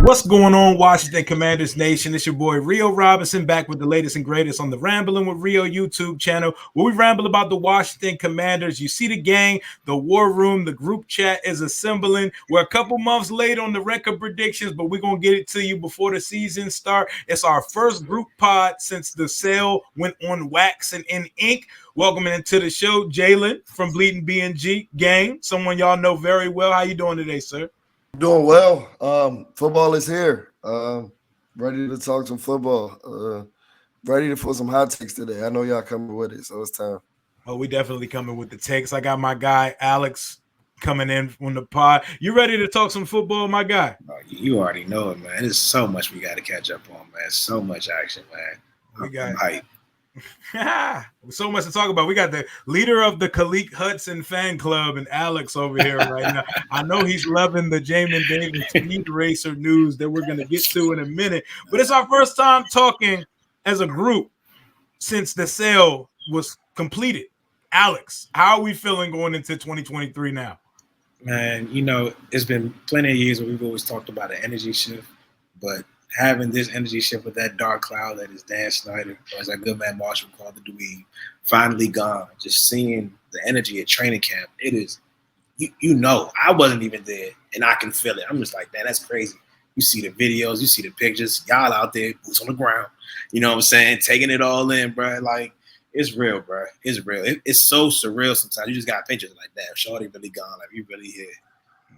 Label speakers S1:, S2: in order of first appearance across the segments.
S1: What's going on, Washington Commanders Nation? It's your boy Rio Robinson back with the latest and greatest on the Rambling with Rio YouTube channel, where we ramble about the Washington Commanders. You see the gang, the war room, the group chat is assembling. We're a couple months late on the record predictions, but we're going to get it to you before the season starts. It's our first group pod since the sale went on wax and in ink. Welcome into the show, Jalen from Bleeding B&G gang, someone y'all know very well. How you doing today, sir?
S2: Doing well. Football is here. Ready to talk some football. Ready for some hot takes today. I know y'all coming with it, so it's time.
S1: Oh, we definitely coming with the takes. I got my guy Alex coming in from the pod. You ready to talk some football, my guy?
S3: Oh, you already know it, man. There's so much we got to catch up on, man. So much action, man. I'm hyped.
S1: So much to talk about. We got the leader of the Khalik Hudson fan club and Alex over here right now. I know he's loving the Jamin Davis speed racer news that we're going to get to in a minute, but it's our first time talking as a group since the sale was completed. Alex, how are we feeling going into 2023 now?
S3: Man, you know, it's been plenty of years where we've always talked about an energy shift, but having this energy shift with that dark cloud that is Dan Snyder, or as our good man Marshall called the dweeb, finally gone. Just seeing the energy at training camp, it is, you know, I wasn't even there, and I can feel it. I'm just like, man, that's crazy. You see the videos, you see the pictures, y'all out there, boots on the ground, you know what I'm saying, taking it all in, bro. Like, it's real, bro. It's real. It's so surreal sometimes. You just got pictures like that. Shorty really gone. Like, you really here.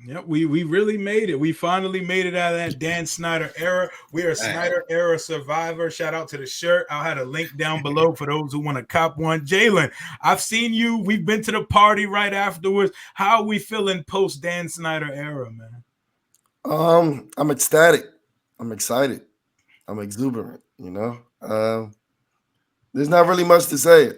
S1: Yep, we really made it. We finally made it out of that Dan Snyder era. We are Snyder era survivor. Shout out to the shirt. I'll have a link down below for those who want to cop one. Jalen, I've seen you. We've been to the party right afterwards. How are we feeling post Dan Snyder era, man?
S2: I'm ecstatic. I'm excited. I'm exuberant. You know, there's not really much to say.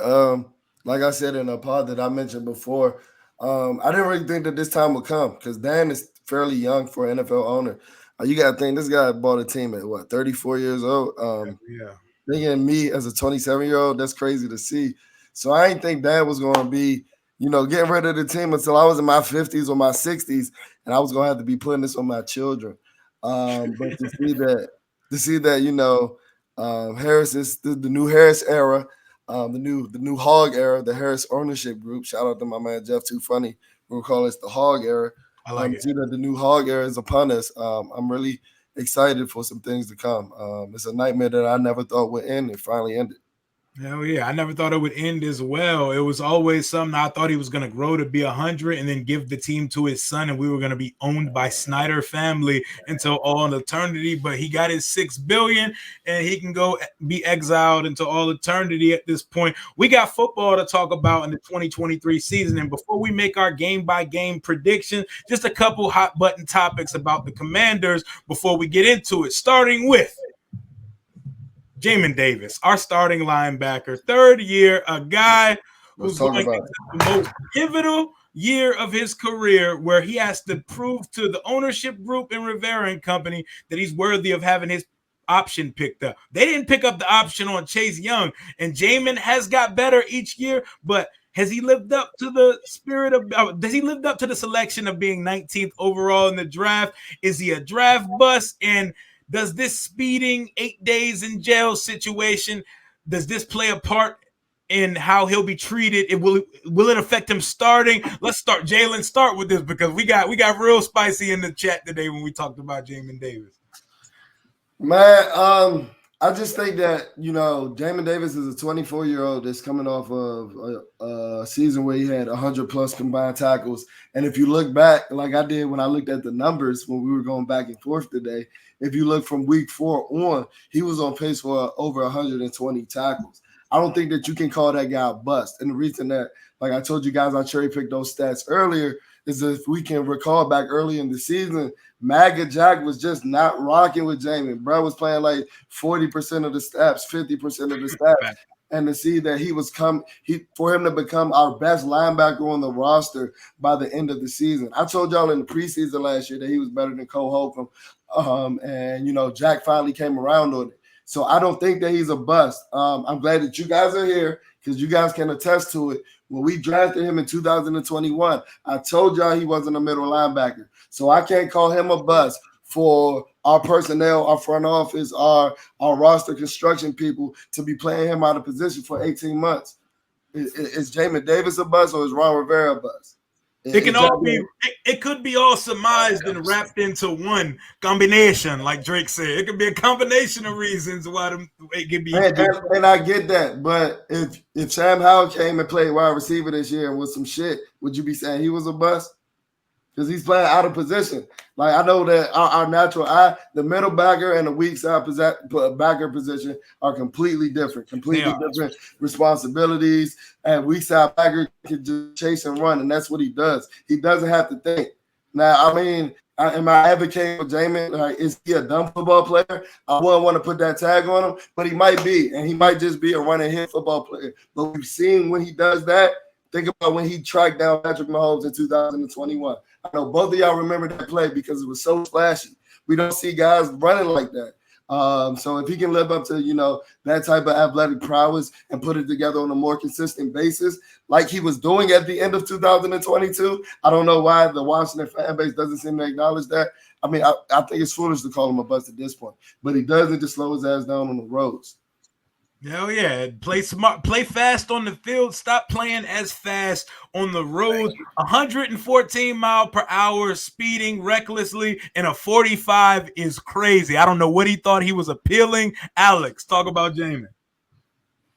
S2: Like I said in a pod that I mentioned before. I didn't really think that this time would come because Dan is fairly young for an NFL owner. You got to think this guy bought a team at what, 34 years old?
S1: Yeah.
S2: Thinking me as a 27-year-old, that's crazy to see. So I didn't think Dan was going to be, you know, getting rid of the team until I was in my 50s or my 60s, and I was going to have to be putting this on my children. But to see that, you know, Harris is the new Harris era. The new Hog era, the Harris ownership group. Shout out to my man Jeff Too Funny. We'll call this the Hog era.
S1: I like it.
S2: See that the new Hog era is upon us. I'm really excited for some things to come. It's a nightmare that I never thought would end. It finally ended.
S1: Hell yeah. I never thought it would end as well. It was always something I thought he was going to grow to be 100 and then give the team to his son, and we were going to be owned by Snyder family until all eternity. But he got his $6 billion and he can go be exiled into all eternity at this point. We got football to talk about in the 2023 season. And before we make our game-by-game prediction, just a couple hot button topics about the Commanders before we get into it, starting with Jamin Davis, our starting linebacker, third year, a guy who's going into the most pivotal year of his career where he has to prove to the ownership group and Rivera and company that he's worthy of having his option picked up. They didn't pick up the option on Chase Young, and Jamin has got better each year, but has he lived up to the spirit of does he lived up to the selection of being 19th overall in the draft? Is he a draft bust? And does this speeding 8 days in jail situation, does this play a part in how he'll be treated? Will it affect him starting? Let's start. Jalen, start with this because we got real spicy in the chat today when we talked about Jamin Davis.
S2: Man, I just think that, you know, Jamin Davis is a 24-year-old that's coming off of a season where he had 100-plus combined tackles. And if you look back, like I did when I looked at the numbers when we were going back and forth today, if you look from week 4 on, he was on pace for over 120 tackles. I don't think that you can call that guy a bust. And the reason that, like I told you guys, I cherry-picked those stats earlier, is if we can recall back early in the season, MAGA Jack was just not rocking with Jamin. Bro was playing like 40% of the snaps, 50% of the snaps. And to see that for him to become our best linebacker on the roster by the end of the season. I told y'all in the preseason last year that he was better than Cole Holcomb. And, you know, Jack finally came around on it. So I don't think that he's a bust. I'm glad that you guys are here because you guys can attest to it. When we drafted him in 2021, I told y'all he wasn't a middle linebacker. So I can't call him a bust for our personnel, our front office, our roster construction people to be playing him out of position for 18 months? Is Jamin Davis a bust or is Ron Rivera a bust?
S1: It can all be. It could be all surmised and wrapped into one combination, like Drake said. It could be a combination of reasons why it could be.
S2: And I get that, but if Sam Howell came and played wide receiver this year and was some shit, would you be saying he was a bust? Because he's playing out of position. Like, I know that our natural eye, the middle backer and the weak side backer position are completely different responsibilities. And weak side backer can just chase and run, and that's what he does. He doesn't have to think. Now, I mean, am I advocating for Jamin? Like, is he a dumb football player? I wouldn't want to put that tag on him, but he might be, and he might just be a run and hit football player. But we've seen when he does that. Think about when he tracked down Patrick Mahomes in 2021. I know both of y'all remember that play because it was so flashy. We don't see guys running like that. So if he can live up to, that type of athletic prowess and put it together on a more consistent basis, like he was doing at the end of 2022, I don't know why the Washington fan base doesn't seem to acknowledge that. I mean, I think it's foolish to call him a bust at this point, but he does need to slow his ass down on the roads.
S1: Hell yeah. Play smart, play fast on the field. Stop playing as fast on the road. 114 mile per hour speeding recklessly in a 45 is crazy. I don't know what he thought he was appealing. Alex, talk about Jamin.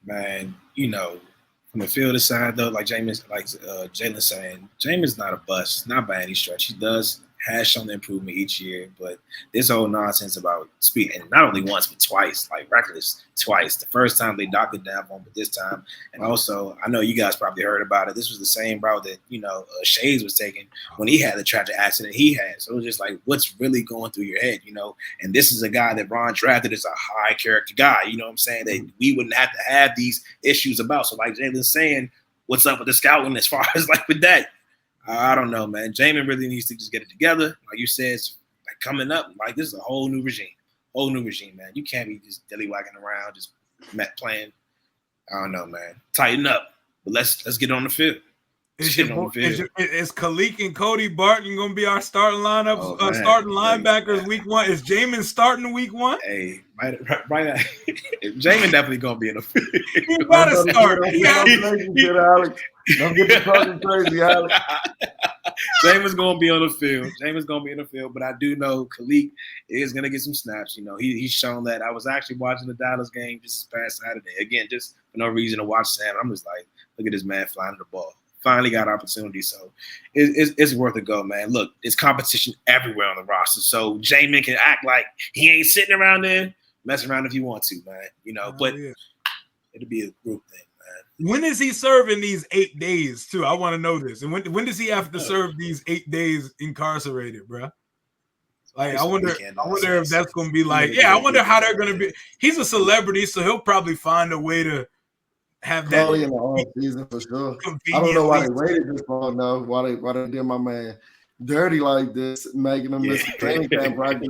S3: Man, from the field side though, like Jalen saying, Jamin's not a bust, not by any stretch. He has shown improvement each year, but this whole nonsense about speed, and not only once but twice, like reckless twice. The first time they docked it down for him, but this time, and also I know you guys probably heard about it. This was the same route that Shades was taking when he had the tragic accident he had. So it was just like, what's really going through your head, And this is a guy that Ron drafted as a high character guy. You know what I'm saying? That we wouldn't have to have these issues about. So like Jalen's saying, what's up with the scouting as far as like with that? I don't know, man. Jamin really needs to just get it together. Like you said, it's like coming up, like this is a whole new regime, man. You can't be just dilly-wagging around, just playing. I don't know, man. Tighten up, but let's get on the field.
S1: Is Khalid and Cody Barton going to be our starting lineup, starting linebackers week 1? Is Jamin starting week 1?
S3: Hey, right. Jamin definitely going to be in the field.
S1: He got to start.
S2: Don't get the talking crazy, Alex.
S3: Jamin's going to be on the field. Jamin's going to be in the field, but I do know Khalid is going to get some snaps. He's shown that. I was actually watching the Dallas game just this past Saturday. Again, just for no reason to watch Sam. I'm just like, look at this man flying the ball. Finally got opportunity, so it's worth a go, man. Look, there's competition everywhere on the roster, so Jamin can act like he ain't sitting around there, mess around if you want to, man. But it'll be a group thing, man.
S1: When is he serving these 8 days, too? I want to know this. And when does he have to serve these 8 days incarcerated, bro? Like, I wonder if that's going to be like, I wonder how they're going to be. He's a celebrity, so he'll probably find a way to have that
S2: in the off season for sure. I don't know why they waited this long though. Why they did my man dirty like this, making him miss training camp practice.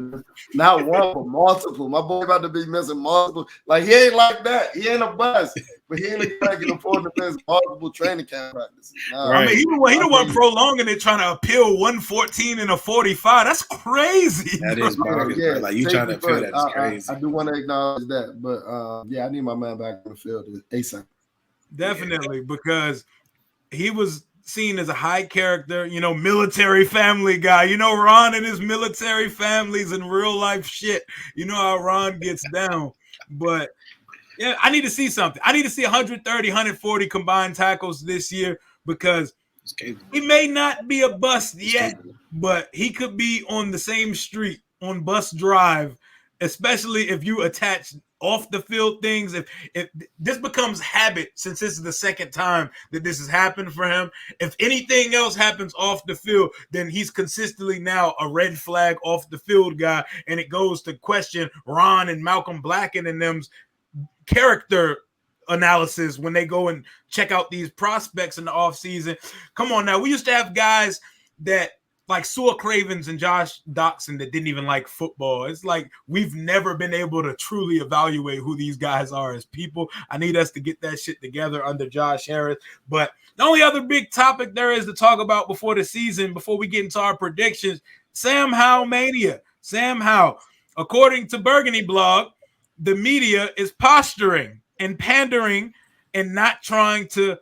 S2: Not one, but multiple. My boy about to be missing multiple. Like, he ain't like that. He ain't a bust, but he ain't can afford to miss multiple training camp practices. Nah,
S1: I mean, he the one prolonging it, trying to appeal 114 and a 45. That's crazy.
S3: That is bonkers. Yeah, like you trying to appeal that is crazy.
S2: I do want to acknowledge that, but I need my man back on the field ASAP.
S1: Definitely, because he was seen as a high character, military family guy. Ron and his military families and real life shit. You know how Ron gets down. But yeah, I need to see something. I need to see 130, 140 combined tackles this year because he may not be a bust yet, but he could be on the same street on Bus Drive, especially if you attach off the field things. If this becomes habit, since this is the second time that this has happened for him, if anything else happens off the field, then he's consistently now a red flag off the field guy, and it goes to question Ron and Malcolm Blacken and them's character analysis when they go and check out these prospects in the offseason. Come on now, we used to have guys that like Sua Cravens and Josh Doxson that didn't even like football. It's like we've never been able to truly evaluate who these guys are as people. I need us to get that shit together under Josh Harris. But the only other big topic there is to talk about before the season, before we get into our predictions, Sam Howell mania. Sam Howell. According to Burgundy Blog, the media is posturing and pandering and not trying to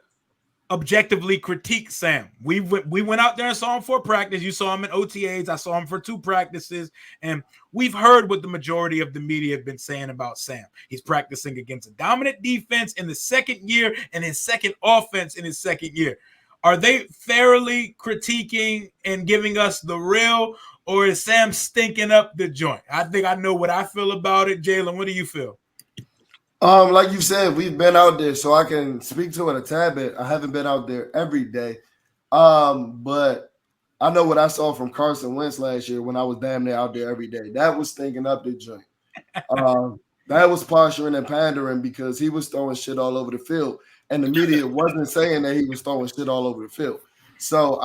S1: objectively critique Sam. We went out there and saw him for practice. You saw him in OTAs. I saw him for 2 practices. And we've heard what the majority of the media have been saying about Sam. He's practicing against a dominant defense in the second year and his second offense in his second year. Are they fairly critiquing and giving us the real, or is Sam stinking up the joint? I think I know what I feel about it. Jalen, what do you feel?
S2: Like you said, we've been out there, so I can speak to it a tad bit. I haven't been out there every day, but I know what I saw from Carson Wentz last year when I was damn near out there every day. That was stinking up the joint. That was posturing and pandering because he was throwing shit all over the field, and the media wasn't saying that he was throwing shit all over the field. So,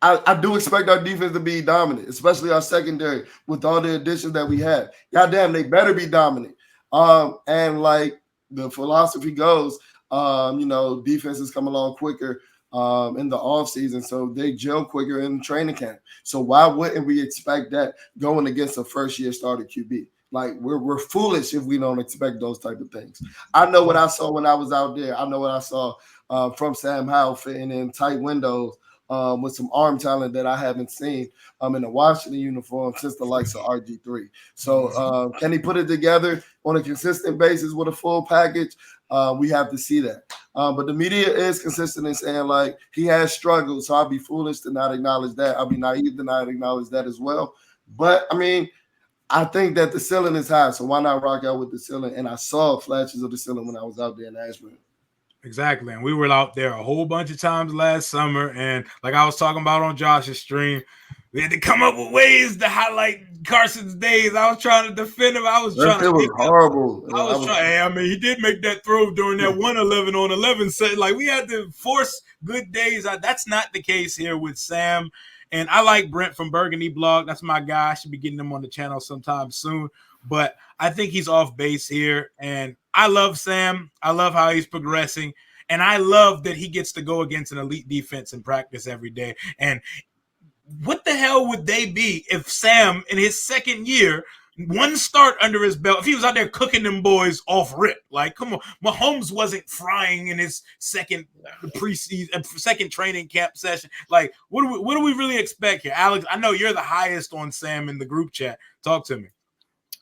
S2: I do expect our defense to be dominant, especially our secondary with all the additions that we have. Goddamn, they better be dominant. And like the philosophy goes, defenses come along quicker in the offseason, so they gel quicker in training camp. So why wouldn't we expect that going against a first-year starter QB? Like we're foolish if we don't expect those type of things. I know what I saw when I was out there. I know what I saw from Sam Howell fitting in tight windows. With some arm talent that I haven't seen in a Washington uniform since the likes of RG3. So can he put it together on a consistent basis with a full package? We have to see that. But the media is consistent in saying, like, he has struggled, so I'll be foolish to not acknowledge that. I'll be naive to not acknowledge that as well. But, I mean, I think that the ceiling is high, so why not rock out with the ceiling? And I saw flashes of the ceiling when I was out there in Ashburn.
S1: Exactly. And we were out there a whole bunch of times last summer. And like I was talking about on Josh's stream, we had to come up with ways to highlight Carson's days. I was trying to defend him.
S2: It was horrible.
S1: He did make that throw during that 111 on 11 set. Like, we had to force good days. That's not the case here with Sam. And I like Brent from Burgundy Blog. That's my guy. I should be getting him on the channel sometime soon. But I think he's off base here. And I love Sam. I love how he's progressing. And I love that he gets to go against an elite defense in practice every day. And what the hell would they be if Sam, in his second year, 1 start under his belt, if he was out there cooking them boys off rip? Like, come on. Mahomes wasn't frying in his second preseason, second training camp session. Like, what do we really expect here? Alex, I know you're the highest on Sam in the group chat. Talk to me.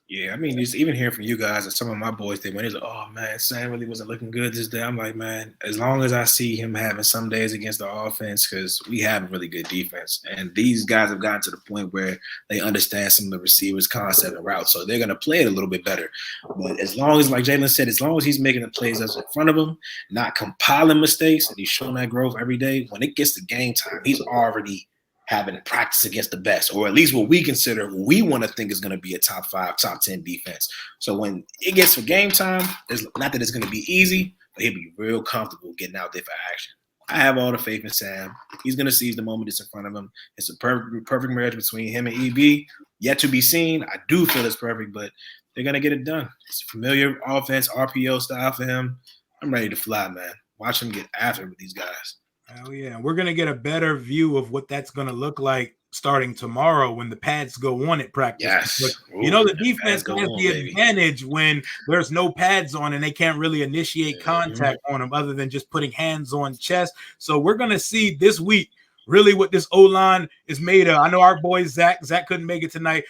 S3: Yeah, I mean, just even hearing from you guys and some of my boys, they went, he's like, oh, man, Sam really wasn't looking good this day. I'm like, man, as long as I see him having some days against the offense, because we have a really good defense. And these guys have gotten to the point where they understand some of the receivers' concept and routes. So they're going to play it a little bit better. But as long as, like Jalen said, as long as he's making the plays that's in front of him, not compiling mistakes, and he's showing that growth every day, when it gets to game time, he's already having practice against the best, or at least what we consider, we want to think is going to be a top 5, top 10 defense. So when it gets for game time, it's not that it's going to be easy, but he'll be real comfortable getting out there for action. I have all the faith in Sam. He's going to seize the moment that's in front of him. It's a perfect marriage between him and EB. Yet to be seen. I do feel it's perfect, but they're going to get it done. It's a familiar offense, RPO style for him. I'm ready to fly, man. Watch him get after it with these guys.
S1: Hell yeah. We're going to get a better view of what that's going to look like starting tomorrow when the pads go on at practice.
S3: Yes.
S1: But, the defense has the advantage when there's no pads on and they can't really initiate contact on them other than just putting hands on chest. So we're going to see this week really what this O-line is made of. I know our boy Zach couldn't make it tonight.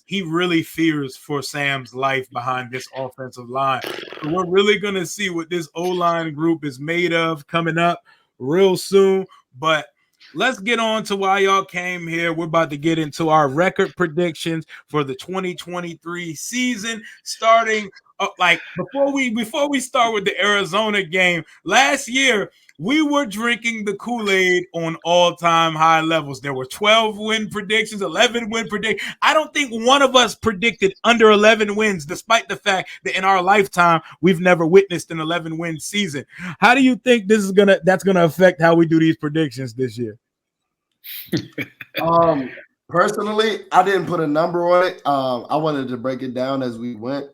S1: He really fears for Sam's life behind this offensive line. So we're really going to see what this O-line group is made of coming up real soon. But let's get on to why y'all came here. We're about to get into our record predictions for the 2023 season, starting before we start with the Arizona game. Last year, we were drinking the Kool-Aid on all-time high levels. There were 12 win predictions, 11 win predictions. I don't think one of us predicted under 11 wins, despite the fact that in our lifetime, we've never witnessed an 11-win season. How do you think that's gonna affect how we do these predictions this year?
S2: Personally, I didn't put a number on it. I wanted to break it down as we went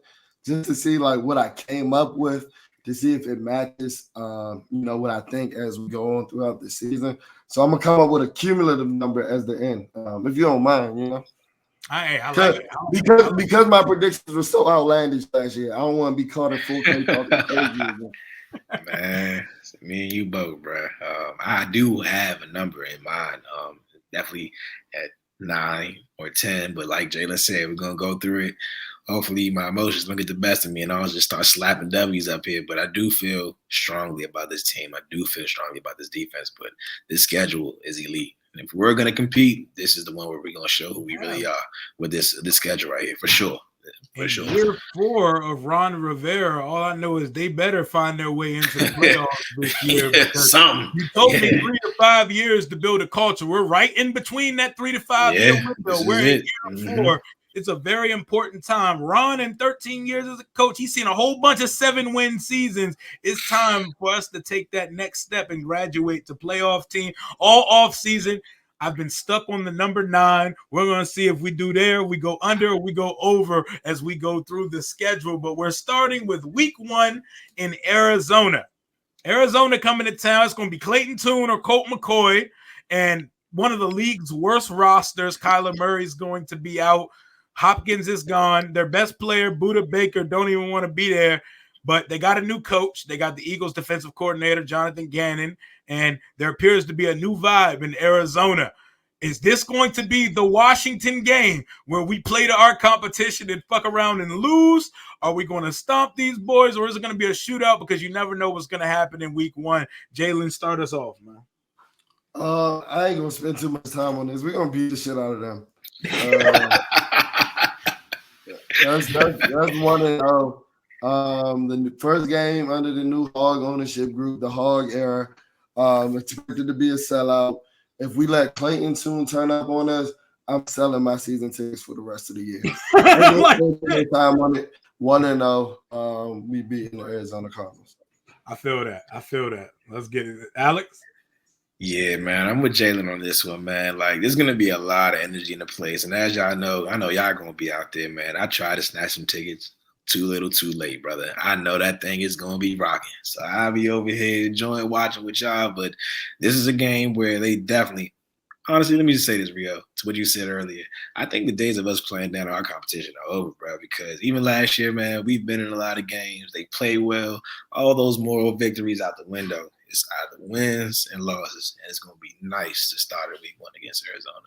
S2: just to see like what I came up with. to see if it matches, what I think as we go on throughout the season. So I'm gonna come up with a cumulative number as the end, if you don't mind.
S1: I like it.
S2: Because my predictions were so outlandish last year, I don't want to be caught in full face talking crazy.
S3: Man, me and you both, bro. I do have a number in mind. Definitely at 9 or 10, but like Jalen said, we're gonna go through it. Hopefully, my emotions don't get the best of me, and I'll just start slapping W's up here. But I do feel strongly about this team. I do feel strongly about this defense. But this schedule is elite. And if we're gonna compete, this is the one where we're gonna show who we really are with this schedule right here, for sure. For sure.
S1: Year 4 of Ron Rivera, all I know is they better find their way into the playoffs this year. Because you told me 3 to 5 years to build a culture. We're right in between that 3 to 5 year window. We're in year 4. It's a very important time. Ron, in 13 years as a coach, he's seen a whole bunch of 7-win seasons. It's time for us to take that next step and graduate to playoff team. All off season, I've been stuck on the number 9. We're going to see if we do there, we go under, or we go over as we go through the schedule. But we're starting with week 1 in Arizona. Arizona coming to town. It's going to be Clayton Tune or Colt McCoy. And one of the league's worst rosters, Kyler Murray's going to be out. Hopkins is gone. Their best player, Budda Baker, don't even want to be there. But they got a new coach. They got the Eagles defensive coordinator, Jonathan Gannon. And there appears to be a new vibe in Arizona. Is this going to be the Washington game where we play to our competition and fuck around and lose? Are we going to stomp these boys, or is it going to be a shootout? Because you never know what's going to happen in week 1. Jalen, start us off, man.
S2: I ain't going to spend too much time on this. We're going to beat the shit out of them. That's 1-0. The first game under the new Hog ownership group, the Hog era, expected to be a sellout. If we let Clayton Tune turn up on us, I'm selling my season tickets for the rest of the year. Time on it, 1-0. We beating the Arizona Cardinals.
S1: I feel that. Let's get it, Alex.
S3: Yeah, man, I'm with Jalen on this one, man. Like, there's gonna be a lot of energy in the place, and as y'all know, I know y'all gonna be out there, man. I tried to snatch some tickets. Too little, too late, brother. I know that thing is going to be rocking. So I'll be over here enjoying watching with y'all. But this is a game where they definitely, honestly, let me just say this, Rio, to what you said earlier. I think the days of us playing down our competition are over, bro, because even last year, man, we've been in a lot of games. They play well. All those moral victories out the window. It's either wins and losses, and it's going to be nice to start a week 1 against Arizona.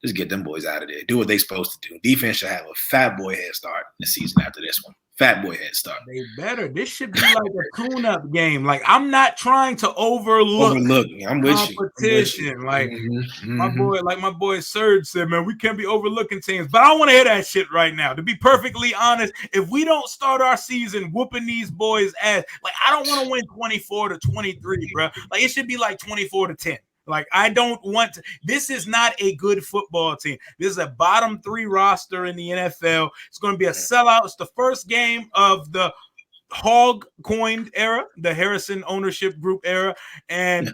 S3: Just get them boys out of there. Do what they're supposed to do. Defense should have a fat boy head start the season after this one. Fat boy head start.
S1: They better. This should be like a tune-up game. Like, I'm not trying to overlook
S3: I'm with
S1: competition.
S3: You.
S1: Like my boy Serge said, man, we can't be overlooking teams. But I don't want to hear that shit right now. To be perfectly honest, if we don't start our season whooping these boys' ass, like, I don't want to win 24-23, bro. Like, it should be like 24-10. Like, I don't want to. This is not a good football team. This is a bottom 3 roster in the NFL. It's going to be a sellout. It's the first game of the Hog coined era, the Harrison ownership group era. And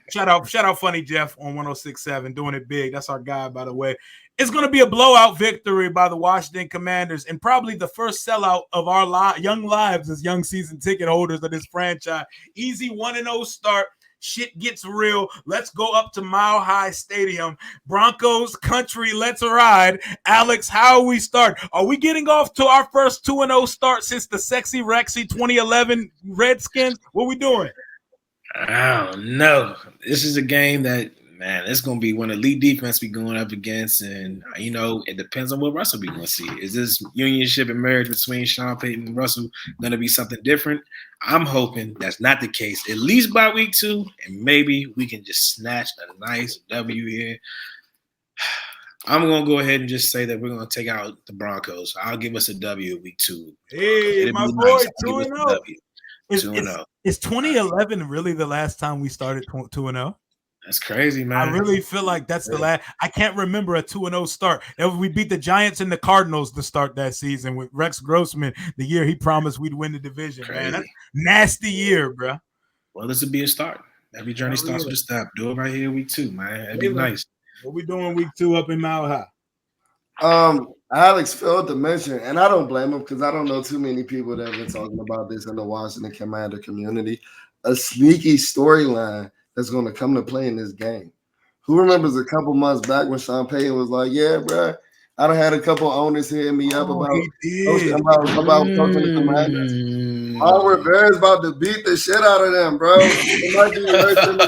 S1: shout out Funny Jeff on 106.7, doing it big. That's our guy, by the way. It's going to be a blowout victory by the Washington Commanders, and probably the first sellout of our young lives as young season ticket holders of this franchise. Easy 1-0 start. Shit gets real. Let's go up to Mile High Stadium. Broncos country, let's ride. Alex, how are we start? Are we getting off to our first 2-0 start since the Sexy Rexy 2011 Redskins? What are we doing?
S3: I don't know. This is a game that, man, it's going to be one elite defense we going up against. And, it depends on what Russell be going to see. Is this unionship and marriage between Sean Payton and Russell going to be something different? I'm hoping that's not the case, at least by week 2. And maybe we can just snatch a nice W here. I'm going to go ahead and just say that we're going to take out the Broncos. I'll give us a W week 2.
S1: Hey, my boy, 2-0.
S3: 2-0.
S1: Is 2011 really the last time we started 2-0?
S3: That's crazy, man.
S1: I really feel like that's the last. I can't remember a 2-0 start. We beat the Giants and the Cardinals to start that season with Rex Grossman, the year he promised we'd win the division. Crazy. Man, that's nasty year, bro.
S3: Well, this would be a start. Every journey starts with a step. Do it right here week 2, man. That'd be nice.
S1: What we doing week 2 up in Mile High?
S2: Alex failed to mention, and I don't blame him because I don't know too many people that have been talking about this in the Washington Commander community. A sneaky storyline that's going to come to play in this game. Who remembers a couple months back when Sean Payton was like, "Yeah, bro, I done had a couple owners hitting me up about
S1: He did.
S2: about coaching the Commanders. Ron Rivera's about to beat the shit out of them, bro. It might be worse than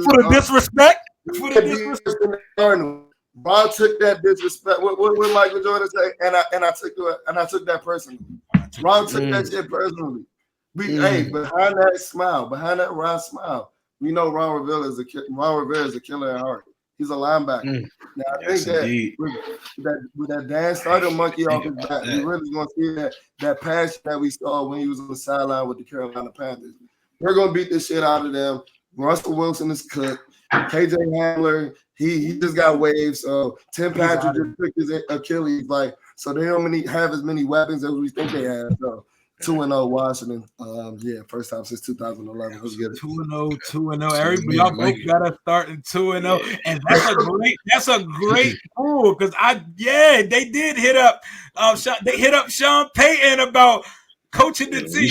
S1: For the disrespect. For the disrespect.
S2: than the Cardinals. Ron took that disrespect. What Michael Jordan say? And I took that personally. Ron took that shit personally. Hey, behind that smile, behind that Ron smile, we know Ron Rivera is a killer at heart. He's a linebacker. Now I think with that Dan Snyder monkey off his back, we really gonna see that passion that we saw when he was on the sideline with the Carolina Panthers. We're gonna beat the shit out of them. Russell Wilson is cooked. KJ Hamler, he just got waived. So Tim Patrick just took his Achilles. Like, so they don't have as many weapons as we think they have. So 2-0 Washington. First time since 2011. Let's get it.
S1: 2-0, 2-0. Everybody, y'all both got us starting 2-0, and that's a great pull because they did hit up. They hit up Sean Payton about coaching the team.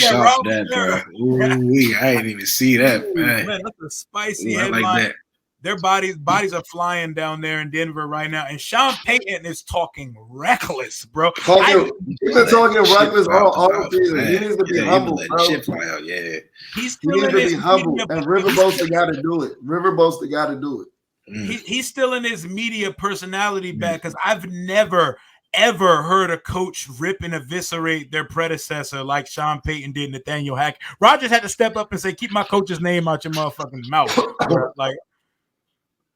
S3: I didn't even see that. Man,
S1: that's a spicy headline. Like that. Their bodies are flying down there in Denver right now, and Sean Payton is talking reckless, bro.
S2: He's been talking reckless all season. He needs to be humble, bro.
S1: He's still
S2: he needs to be humble, and River Bosa got to do it.
S1: He's still in his media personality bag because I've never ever heard a coach rip and eviscerate their predecessor like Sean Payton did Nathaniel Hackett. Rodgers had to step up and say, "Keep my coach's name out your motherfucking mouth."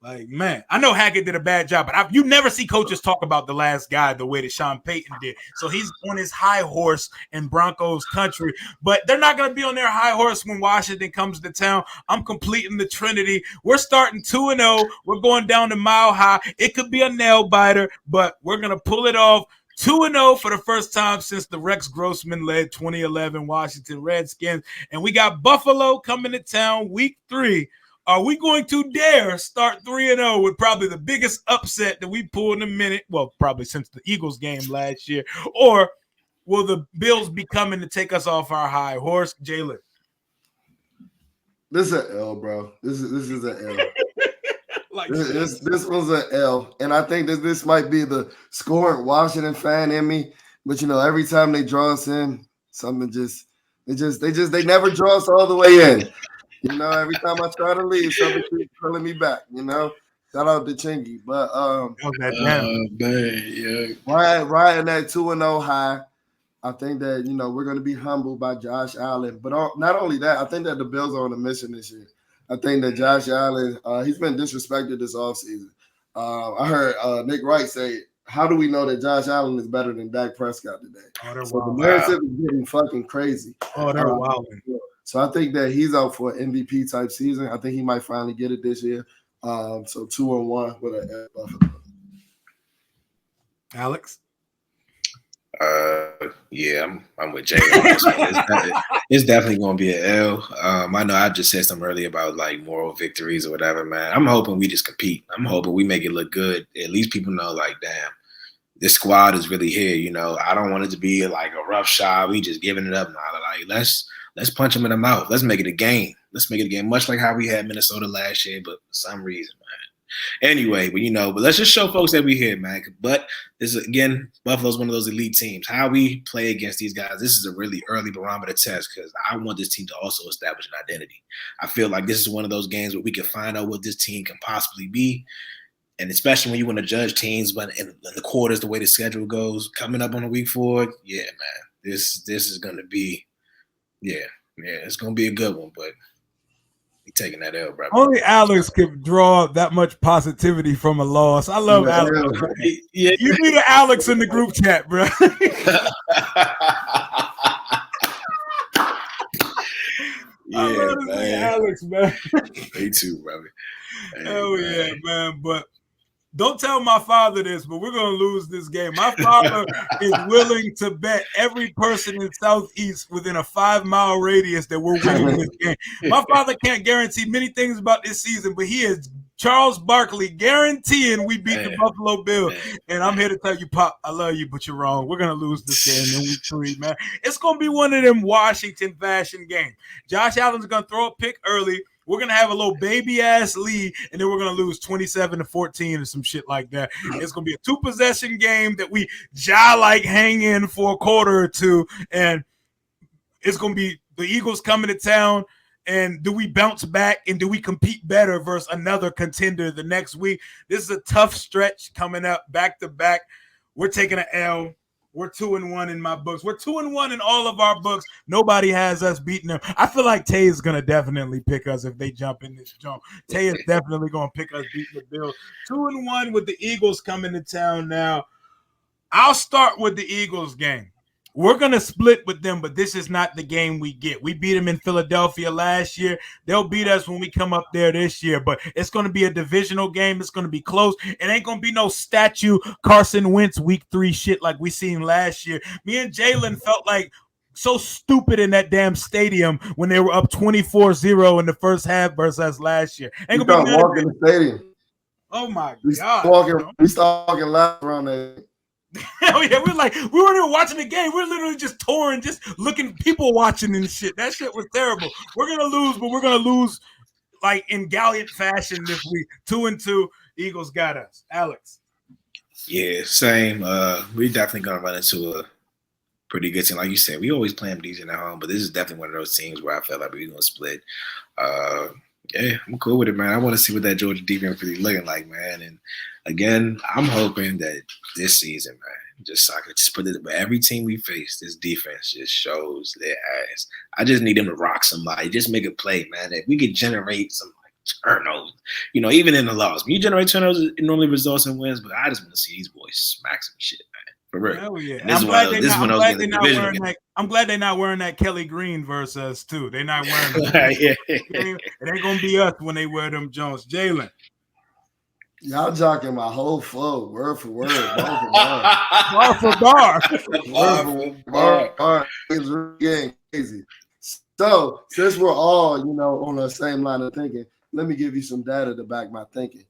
S1: Like, man, I know Hackett did a bad job, but you never see coaches talk about the last guy the way that Sean Payton did. So he's on his high horse in Broncos country, but they're not going to be on their high horse when Washington comes to town. I'm completing the Trinity. We're starting 2-0. We're going down to Mile High. It could be a nail biter, but we're going to pull it off. 2-0 for the first time since the Rex Grossman-led 2011 Washington Redskins. And we got Buffalo coming to town week 3. Are we going to dare start 3-0 with probably the biggest upset that we pulled in a minute? Well, probably since the Eagles game last year. Or will the Bills be coming to take us off our high horse? Jalen.
S2: This is an L, bro. This is an L. This was an L. And I think that this might be the scorned Washington fan in me. But, every time they draw us in, something they never draw us all the way in. Every time I try to leave, something keeps pulling me back. Shout out to Chingy, but riding that 2-0 high. I think that we're going to be humbled by Josh Allen, but not only that, I think that the Bills are on a mission this year. I think that Josh Allen, he's been disrespected this offseason. I heard Nick Wright say, "How do we know that Josh Allen is better than Dak Prescott today?" So the narrative is getting fucking crazy.
S1: They're wilding.
S2: So I think that he's out for an MVP type season. I think he might finally get it this year. So 2-1 with an Buffalo.
S1: Alex?
S3: I'm with Jay on this one. It's definitely going to be an L. I know I just said something earlier about like moral victories or whatever, man. I'm hoping we just compete. I'm hoping we make it look good. At least people know, like, damn, this squad is really here. I don't want it to be like a rough shot. We just giving it up now. Like, let's punch them in the mouth. Let's make it a game. Much like how we had Minnesota last year, but for some reason, man. Anyway, but let's just show folks that we here, man. But this is, again, Buffalo's one of those elite teams. How we play against these guys, this is a really early barometer test because I want this team to also establish an identity. I feel like this is one of those games where we can find out what this team can possibly be. And especially when you want to judge teams, but in the quarters, the way the schedule goes, coming up on a week 4, yeah, man, this is going to be, it's going to be a good one, but we taking that L, bro.
S1: Only Alex can draw that much positivity from a loss. I love Alex. You need an Alex in the group chat, bro.
S3: Man.
S1: Alex, man.
S3: Me too, brother.
S1: Hell yeah, man. But don't tell my father this, but we're going to lose this game. My father is willing to bet every person in Southeast within a 5-mile radius that we're winning this game. My father can't guarantee many things about this season, but he is Charles Barkley guaranteeing we beat the
S3: Man,
S1: Buffalo Bills.
S3: man.
S1: And I'm here to tell you, Pop, I love you, but you're wrong. We're going to lose this game in week 3, man. It's going to be one of them Washington fashion games. Josh Allen's going to throw a pick early. We're going to have a little baby-ass lead, and then we're going to lose 27-14 or some shit like that. It's going to be a 2-possession game that we hang in for a quarter or two, and it's going to be the Eagles coming to town. And do we bounce back and do we compete better versus another contender the next week? This is a tough stretch coming up back to back. We're taking an L. We're 2-1 in my books. We're 2-1 in all of our books. Nobody has us beating them. I feel like Tay is going to definitely pick us if they jump in this jump. Tay is definitely going to pick us beating the Bills. 2-1 with the Eagles coming to town now. I'll start with the Eagles game. We're going to split with them, but this is not the game we get. We beat them in Philadelphia last year. They'll beat us when we come up there this year, but it's going to be a divisional game. It's going to be close. It ain't going to be no statue Carson Wentz week 3 shit like we seen last year. Me and Jalen felt like so stupid in that damn stadium when they were up 24-0 in the first half versus us last year. Ain't going to be
S2: walking the stadium.
S1: Oh, my
S2: we
S1: God.
S2: We start walking last around that.
S1: Hell yeah, we weren't even watching the game. We're literally just touring, just looking, people watching and shit. That shit was terrible. We're gonna lose, but we're gonna lose like in gallant fashion this week. 2-2, Eagles got us. Alex.
S3: Yeah, same. We're definitely gonna run into a pretty good team. Like you said, we always play them decent at home, but this is definitely one of those teams where I felt like we're gonna split. Yeah, I'm cool with it, man. I want to see what that Georgia defense really looking like, man. And again, I'm hoping that this season, man, just so I could just put it, but every team we face, this defense just shows their ass. I just need them to rock somebody, just make a play, man. If we could generate some turnovers, even in the loss. When you generate turnovers, it normally results in wins, but I just want to see these boys smack some shit, man. For real.
S1: Hell yeah.
S3: I'm
S1: glad they're not wearing that Kelly Green versus us too. They're not wearing that.
S3: Yeah.
S1: It ain't gonna be us when they wear them Jones. Jalen.
S2: Y'all jocking my whole flow, word for word,
S1: bar for bar.
S2: Word for bar. It's getting crazy. So since we're all, on the same line of thinking, let me give you some data to back my thinking.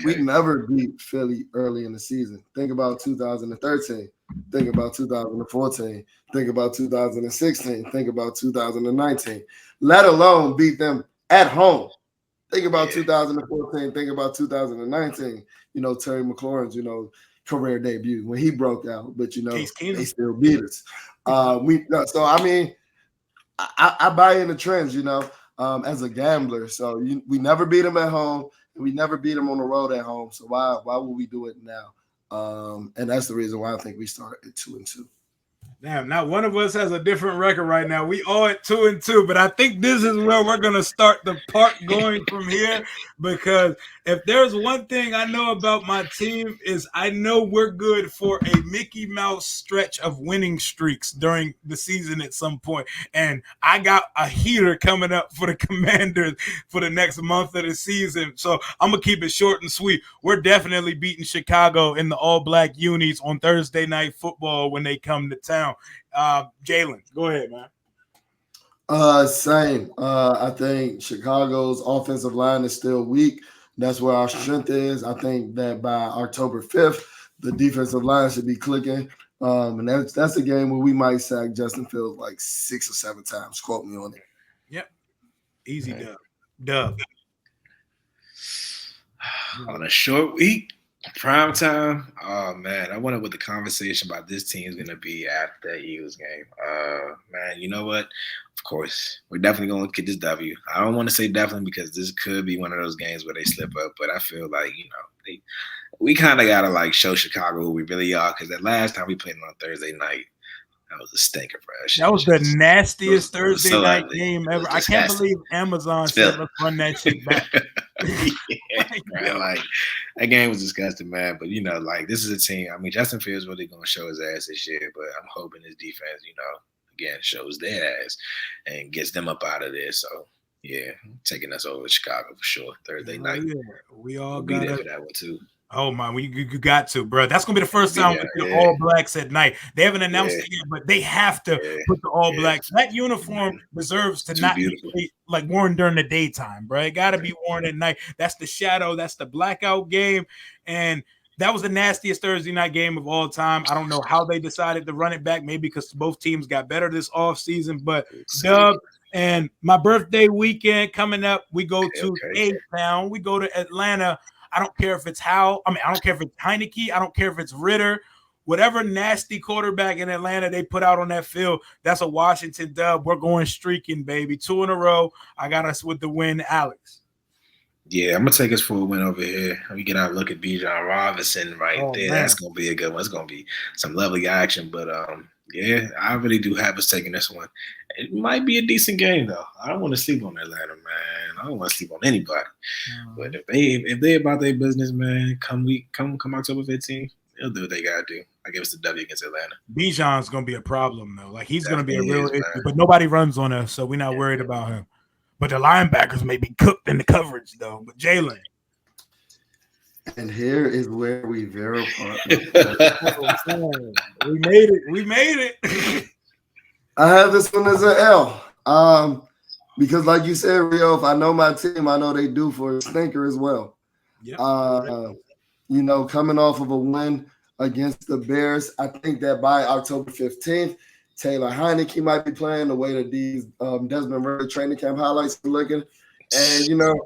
S2: We never beat Philly early in the season. Think about 2013. Think about 2014. Think about 2016. Think about 2019. Let alone beat them at home. Think about 2014. Think about 2019. Terry McLaurin's, career debut when he broke out. But they still beat us. So I mean, I buy into trends. As a gambler. So we never beat them at home. We never beat them on the road at home. So why would we do it now? And that's the reason why I think we start at 2-2.
S1: Damn, now one of us has a different record right now. We all at 2-2, but I think this is where we're gonna start the part going from here. Because if there's one thing I know about my team is I know we're good for a Mickey Mouse stretch of winning streaks during the season at some point. And I got a heater coming up for the Commanders for the next month of the season. So I'm gonna keep it short and sweet. We're definitely beating Chicago in the all-black unis on Thursday Night Football when they come to town. Jalen, go ahead, man.
S2: Same. I think Chicago's offensive line is still weak. That's where our strength is. I think that by October 5th, the defensive line should be clicking. And that's a game where we might sack Justin Fields like 6 or 7 times. Quote me on it.
S1: Yep. Easy dub.
S3: On a short week, prime time. Oh man, I wonder what the conversation about this team is gonna be after that Eagles game. Man, you know what? Of course, we're definitely gonna get this W. I don't want to say definitely because this could be one of those games where they slip up, but I feel like we kind of gotta show Chicago who we really are. Because that last time we played on Thursday night, that was a stinker for us.
S1: That was the nastiest Thursday night game ever. I can't believe Amazon said let's run that shit back.
S3: That game was disgusting, man. But this is a team. I mean, Justin Fields really gonna show his ass this year, but I'm hoping his defense, again, shows their ass and gets them up out of there. So yeah, taking us over to Chicago for sure Thursday night.
S1: Yeah. We all
S3: be
S1: got
S3: there for that one too.
S1: Oh my, you got to, bro. That's gonna be the first time we see the All Blacks at night. They haven't announced it yet, but they have to put the All Blacks. That uniform deserves to not be like worn during the daytime, bro. It got to be worn at night. That's the shadow. That's the blackout game, and that was the nastiest Thursday night game of all time. I don't know how they decided to run it back. Maybe because both teams got better this offseason, but Dub. And my birthday weekend coming up, we go to A-Town. We go to Atlanta. I don't care if it's Howell. I mean, I don't care if it's Heineke. I don't care if it's Ritter. Whatever nasty quarterback in Atlanta they put out on that field, that's a Washington dub. We're going streaking, baby. 2 in a row. I got us with the win, Alex.
S3: Yeah, I'm going to take us for a win over here. We get out and look at Bijan Robinson right there. Man. That's going to be a good one. It's going to be some lovely action. But, yeah, I really do have us taking this one. It might be a decent game, though. I don't want to sleep on Atlanta, man. I don't want to sleep on anybody. But if they about their business, man, come October 15th, they'll do what they gotta do. I give us the W against Atlanta.
S1: Bijan's gonna be a problem though. Like he's gonna be a real issue, but nobody runs on us, so we're not worried about him. But the linebackers may be cooked in the coverage though. But Jalen.
S2: And here is where we veer apart.
S1: We made it. We made it.
S2: I have this one as an L. Because like you said, Rio, if I know my team, I know they do for a stinker as well. Yep. You know, coming off of a win against the Bears, I think that by October 15th, Taylor Heineke might be playing the way that these Desmond Ridder training camp highlights are looking. And, you know,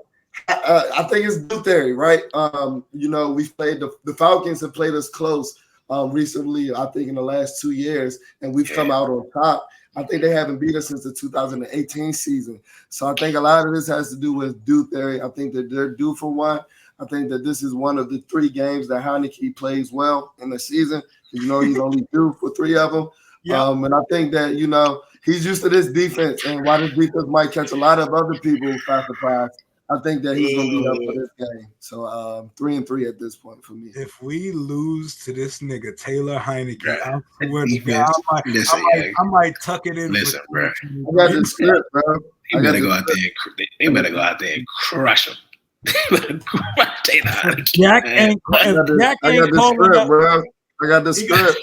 S2: I think it's due theory, right? You know, we've played the Falcons have played us close recently, I think in the last 2 years, and we've come out on top. I think they haven't beat us since the 2018 season. So I think a lot of this has to do with due theory. I think that they're due for one. I think that this is one of the 3 games that Heineke plays well in the season. You know, he's only due for 3 of them. Yep. And I think that, you know, he's used to this defense. And while this defense might catch a lot of other people by surprise, I think that he's going to be up for this game. So 3-3 at this point for me.
S1: If we lose to this nigga Taylor Heineke, I swear to God, I might tuck it in.
S3: Listen, bro.
S2: I got the script, bro.
S3: They better go out there and crush him.
S1: Jack ain't calling up,
S2: bro. I got the script.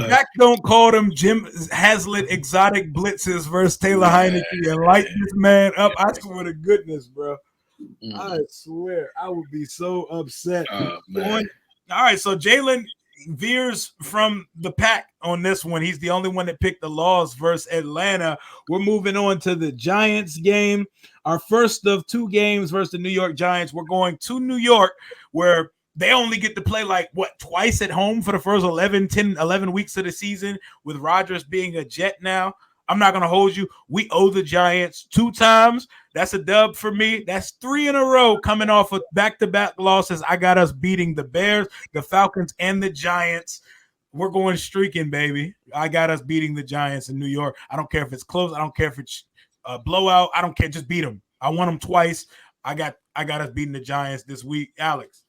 S1: Jack don't call them Jim Haslett exotic blitzes versus Taylor Heineke and light this man up. I swear to goodness, bro. I swear I would be so upset. All right, so Jalen veers from the pack on this one. He's the only one that picked the loss versus Atlanta. We're moving on to the Giants game. Our first of 2 games versus the New York Giants. We're going to New York where they only get to play twice at home for the first 11 weeks of the season with Rodgers being a Jet now. I'm not going to hold you. We owe the Giants 2 times. That's a dub for me. That's 3 in a row coming off of back-to-back losses. I got us beating the Bears, the Falcons, and the Giants. We're going streaking, baby. I got us beating the Giants in New York. I don't care if it's close. I don't care if it's a blowout. I don't care. Just beat them. I won them twice. I got us beating the Giants this week. Alex.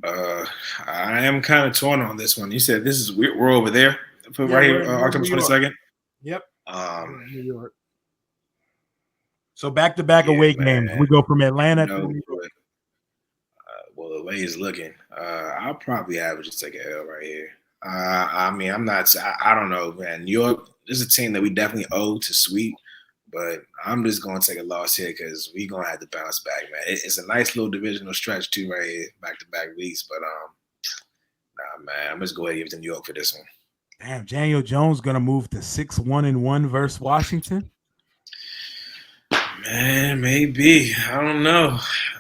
S3: I am kind of torn on this one. You said we're over there for right here, October 22nd.
S1: Yep. New York. So back-to-back away games. We go from Atlanta to New York.
S3: Well, the way it's looking, I'll probably have to just take an L right here. I mean, I don't know, man. New York is a team that we definitely owe to sweep, but I'm just going to take a loss here because we're going to have to bounce back, man. It's a nice little divisional stretch, too, right here, back-to-back weeks. But, nah, man, I'm just going to give it to New York for this one.
S1: Damn, Daniel Jones going to move to 6-1-1 versus Washington?
S3: Man, maybe. I don't know.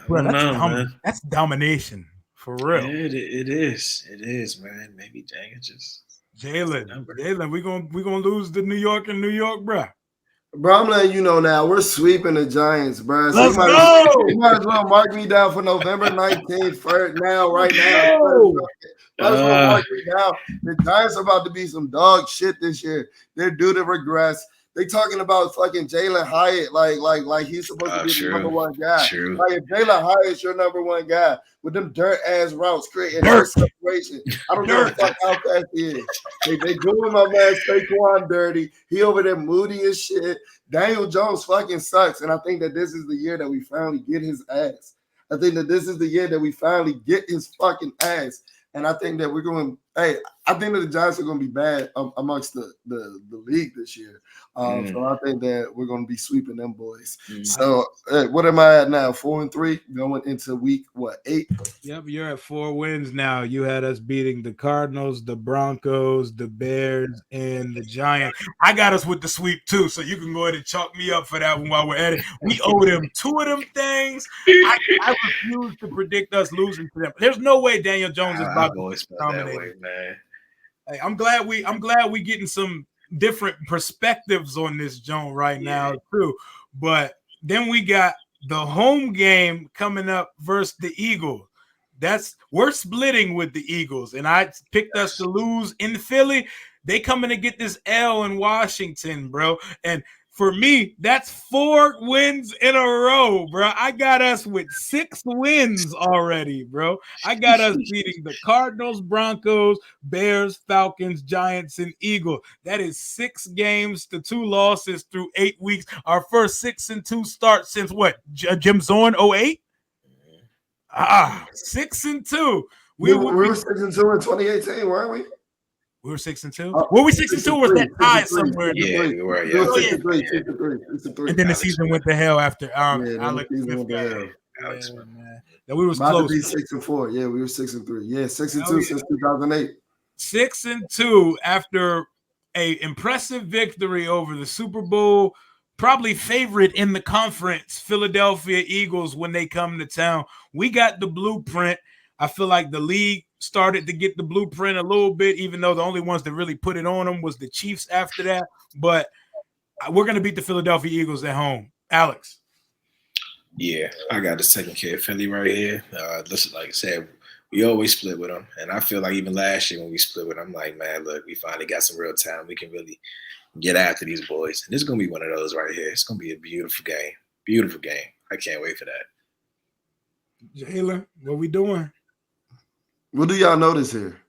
S3: Man.
S1: That's domination, for real.
S3: Yeah, it is. It is, man. Maybe Daniel just
S1: Jalen, we gonna lose to New York and New York, bro.
S2: Bro, I'm letting you know now. We're sweeping the Giants, bro. So
S1: Let's go.
S2: You might as well mark me down for November 19th right now. Might as well mark me down. The Giants are about to be some dog shit this year. They're due to regress. They talking about fucking Jalen Hyatt like he's supposed to be the number one guy.
S3: True.
S2: Like if Jalen Hyatt's your number one guy with them dirt ass routes creating no separation, I don't give a fuck how fast he is. They doing my man Saquon dirty. He over there moody as shit. Daniel Jones fucking sucks, and I think that this is the year that we finally get his ass. I think that this is the year that we finally get his fucking ass. And I think that we're going. Hey, I think that the Giants are going to be bad amongst the league this year. So I think that we're going to be sweeping them boys. So what am I at now? 4-3 going into week 8?
S1: Yep, you're at 4 wins now. You had us beating the Cardinals, the Broncos, the Bears, and the Giants. I got us with the sweep too, so you can go ahead and chalk me up for that one while we're at it. We owe them 2 of them things. I refuse to predict us losing to them. There's no way Daniel Jones is about to dominate.
S3: That way, man.
S1: Hey, I'm glad we getting some different perspectives on this Jones right now too. But then we got the home game coming up versus the Eagles. We're splitting with the Eagles, and I picked us to lose in Philly. They coming to get this L in Washington, bro. And for me, that's 4 wins in a row, bro. I got us with 6 wins already, bro. I got us beating the Cardinals, Broncos, Bears, Falcons, Giants, and Eagles. That is 6 games to 2 losses through 8 weeks. Our first 6-2 start since what? Jim Zorn 08? 6-2.
S2: We were 6-2 in 2018, weren't we?
S1: We were 6-2. Were we 6-2? Or was that tied somewhere?
S3: Yeah, we were.
S2: Yeah. 6-3.
S1: And then the season went to hell after Alex Smith got
S3: Alex Smith.
S1: man. That we was
S2: about
S1: close.
S2: To be 6-4. Yeah, we were 6-3. Yeah, 6-2 since 2008.
S1: 6-2 after a impressive victory over the Super Bowl, probably favorite in the conference, Philadelphia Eagles, when they come to town. We got the blueprint. I feel like the league started to get the blueprint a little bit, even though the only ones that really put it on them was the Chiefs after that. But we're going to beat the Philadelphia Eagles at home. Alex.
S3: Yeah, I got the second kid, Philly, right here. Listen, like I said, we always split with them. And I feel like even last year when we split with them, I'm like, man, look, we finally got some real talent. We can really get after these boys. And this is going to be one of those right here. It's going to be a beautiful game. Beautiful game. I can't wait for that.
S1: Jalen, what we doing?
S2: What do y'all notice here?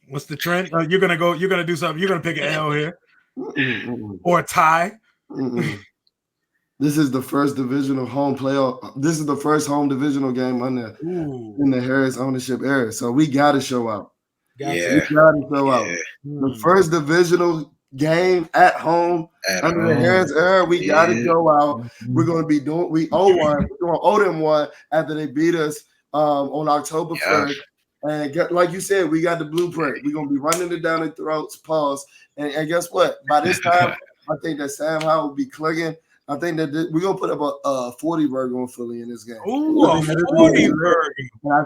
S1: What's the trend? You're gonna do something. You're gonna pick an L here, or a tie.
S2: This is the first divisional home playoff. This is the first home divisional game in the Harris ownership era. So we got to show out.
S1: We
S2: got to show out. The first divisional game at home under the Harris era. We got to show out. We're going to be doing. We owe one. We're going to owe them one after they beat us on October 1st. And like you said, we got the blueprint. We're going to be running it down their throats. Pause. And guess what? By this time, I think that Sam Howell will be clinging. I think that we're gonna put up a 40 burger on Philly in this game.
S1: Ooh, a 40 burger.
S2: I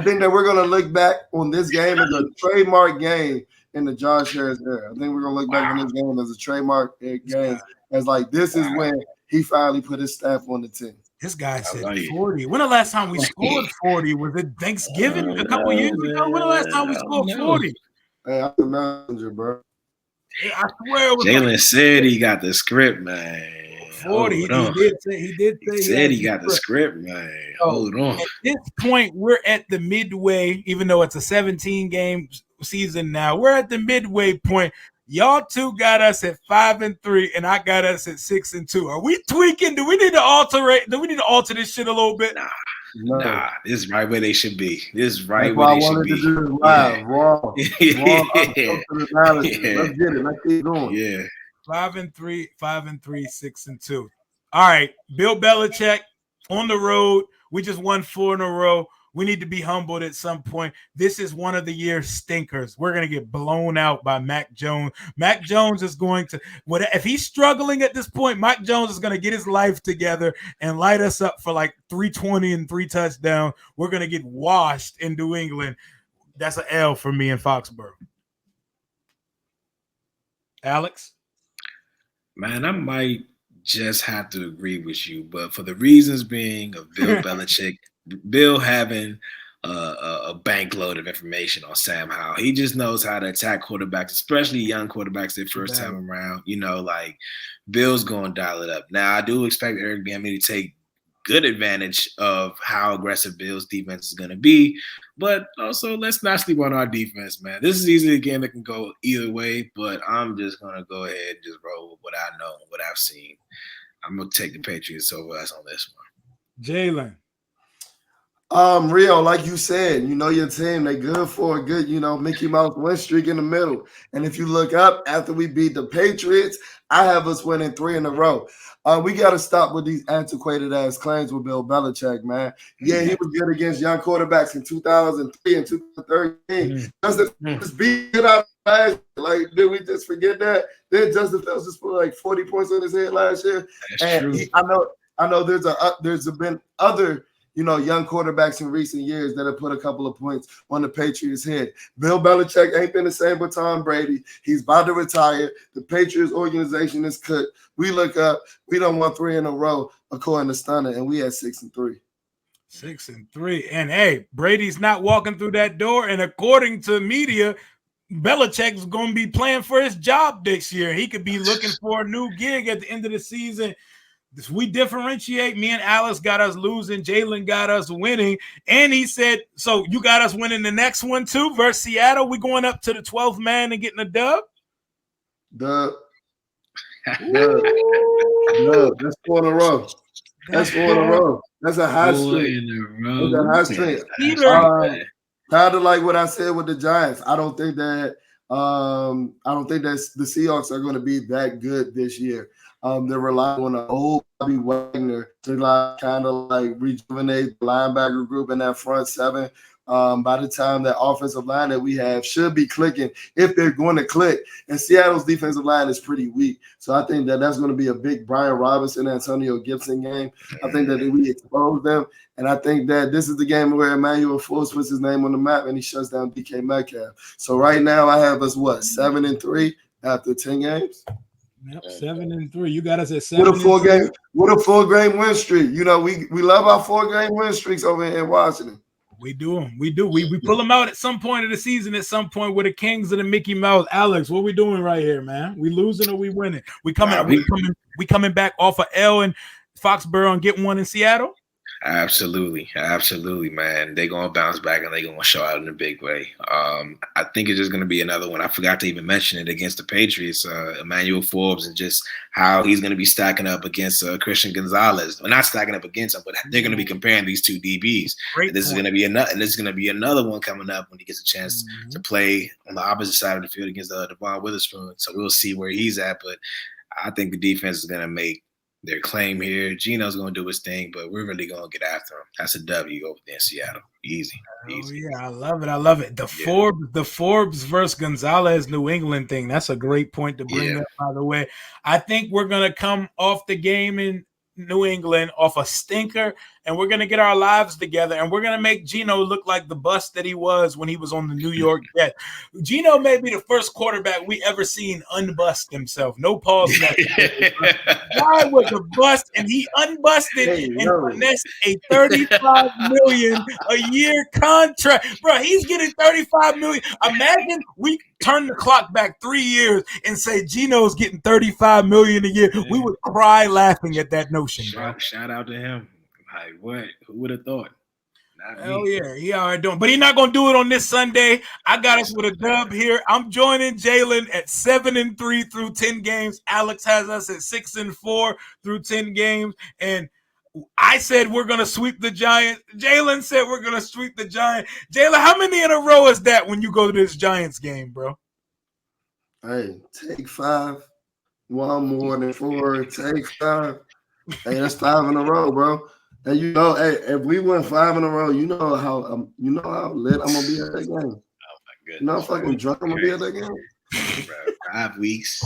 S2: think that we're gonna look back on this game as a trademark game in the Josh Harris era. I think we're gonna look back on this game as a trademark game, as like this is when he finally put his stamp on the team.
S1: This guy said 40. When the last time we scored 40? Was it Thanksgiving a couple years ago? When the last time we scored 40?
S2: Hey, I'm the messenger, bro.
S1: I swear it was
S3: Jalen said he got the script, man.
S1: 40. He did say
S3: he got the script, man. Hold on.
S1: At this point, we're at the midway, even though it's a 17-game season now. We're at the midway point. Y'all two got us at 5-3, and I got us at 6-2. Are we tweaking? Do we need to alter this shit a little bit?
S3: Nah, this is right where they should be. This is right where they should be.
S2: To do this live, raw. Let's get it. Let's keep going.
S3: Yeah.
S1: 5-3, 6-2. All right, Bill Belichick on the road. We just won 4 in a row. We need to be humbled at some point. This is one of the year's stinkers. We're going to get blown out by Mac Jones. Mac Jones is going to, if he's struggling at this point, Mac Jones is going to get his life together and light us up for like 320 and 3 touchdowns. We're going to get washed in New England. That's an L for me in Foxborough. Alex?
S3: Man, I might just have to agree with you, but for the reasons being of Bill Belichick, Bill having a bank load of information on Sam Howell. He just knows how to attack quarterbacks, especially young quarterbacks their first time around. Like Bill's going to dial it up. Now, I do expect Eric Bieniemy to take good advantage of how aggressive Bill's defense is going to be, but also let's not sleep on our defense, man. This is easily a game that can go either way, but I'm just going to go ahead and just roll with what I know, what I've seen. I'm going to take the Patriots over us on this one.
S1: Jalen.
S2: Rio, like you said, your team, they good for a good, Mickey Mouse win streak in the middle. And if you look up after we beat the Patriots, I have us winning 3 in a row. We got to stop with these antiquated ass claims with Bill Belichick, man. Yeah, he was good against young quarterbacks in 2003 and 2013. Just beat it out last. Like, did we just forget that? Then Justin Fields just put like 40 points on his head last year.
S3: That's true.
S2: I know there's been other young quarterbacks in recent years that have put a couple of points on the Patriots' head. Bill Belichick ain't been the same with Tom Brady. He's about to retire. The Patriots organization is cooked. We look up. We don't want 3 in a row, according to Stunner, and we had 6-3.
S1: 6-3. And hey, Brady's not walking through that door. And according to media, Belichick's going to be playing for his job this year. He could be looking for a new gig at the end of the season. We differentiate. Me and Alex got us losing. Jalen got us winning. And he said, so you got us winning the next one too versus Seattle? We going up to the 12th man and getting a dub?
S2: Dub. That's 4 in a row. That's 4 in a row. That's a high streak. That's a high streak. Kind of like what I said with the Giants. I don't think that the Seahawks are going to be that good this year. They're relying on an old Bobby Wagner to kind of rejuvenate the linebacker group in that front seven. By the time that offensive line that we have should be clicking, if they're going to click. And Seattle's defensive line is pretty weak. So I think that's going to be a big Brian Robinson, Antonio Gibson game. I think that we expose them. And I think that this is the game where Emmanuel Forbes puts his name on the map and he shuts down DK Metcalf. So right now I have us, 7-3 after 10 games?
S1: Yep, 7-3. You got us at 7.
S2: With a 4-game win streak. We love our 4-game win streaks over in Washington.
S1: We do them. We do. We pull them out at some point of the season. At some point, with the Kings of the Mickey Mouse. Alex, what we doing right here, man? We losing or we winning? We coming back off of L in Foxborough and get one in Seattle?
S3: Absolutely, man. They're gonna bounce back and they're gonna show out in a big way. I think it's just gonna be another one. I forgot to even mention it against the Patriots. Emmanuel Forbes and just how he's gonna be stacking up against Christian Gonzalez. Well, not stacking up against him, but they're gonna be comparing these two DBs. This is gonna be another one coming up when he gets a chance to play on the opposite side of the field against Devon Witherspoon. So we'll see where he's at, but I think the defense is gonna make their claim here. Gino's going to do his thing, but we're really going to get after him. That's a W over there in Seattle. Easy.
S1: Yeah, I love it. The Forbes versus Gonzalez New England thing. That's a great point to bring up, by the way. I think we're going to come off the game in New England off a stinker, and we're going to get our lives together, and we're going to make Gino look like the bust that he was when he was on the New York Jets. Gino may be the first quarterback we ever seen unbust himself. No pause. Guy was a bust, and he unbusted and finessed a $35 million a year contract. Bro, he's getting $35 million. Imagine we turn the clock back 3 years and say Gino's getting $35 million a year. We would cry laughing at that notion.
S3: Shout out to him. Like, what? Who would have thought?
S1: Hell yeah, he already doing, but he's not gonna do it on this Sunday. I got us with a dub here. I'm joining Jalen at 7-3 through 10 games. Alex has us at 6-4 through 10 games, and I said we're gonna sweep the Giants. Jalen said we're gonna sweep the Giants. Jalen, how many in a row is that when you go to this Giants game, bro?
S2: Hey, take 5. 1 more than 4. Take 5. Hey, that's 5 in a row, bro. And hey, if we win 5 in a row, you know how lit I'm gonna be at that game.
S3: Oh my goodness!
S2: You know how fucking drunk I'm gonna be at that game.
S3: 5 weeks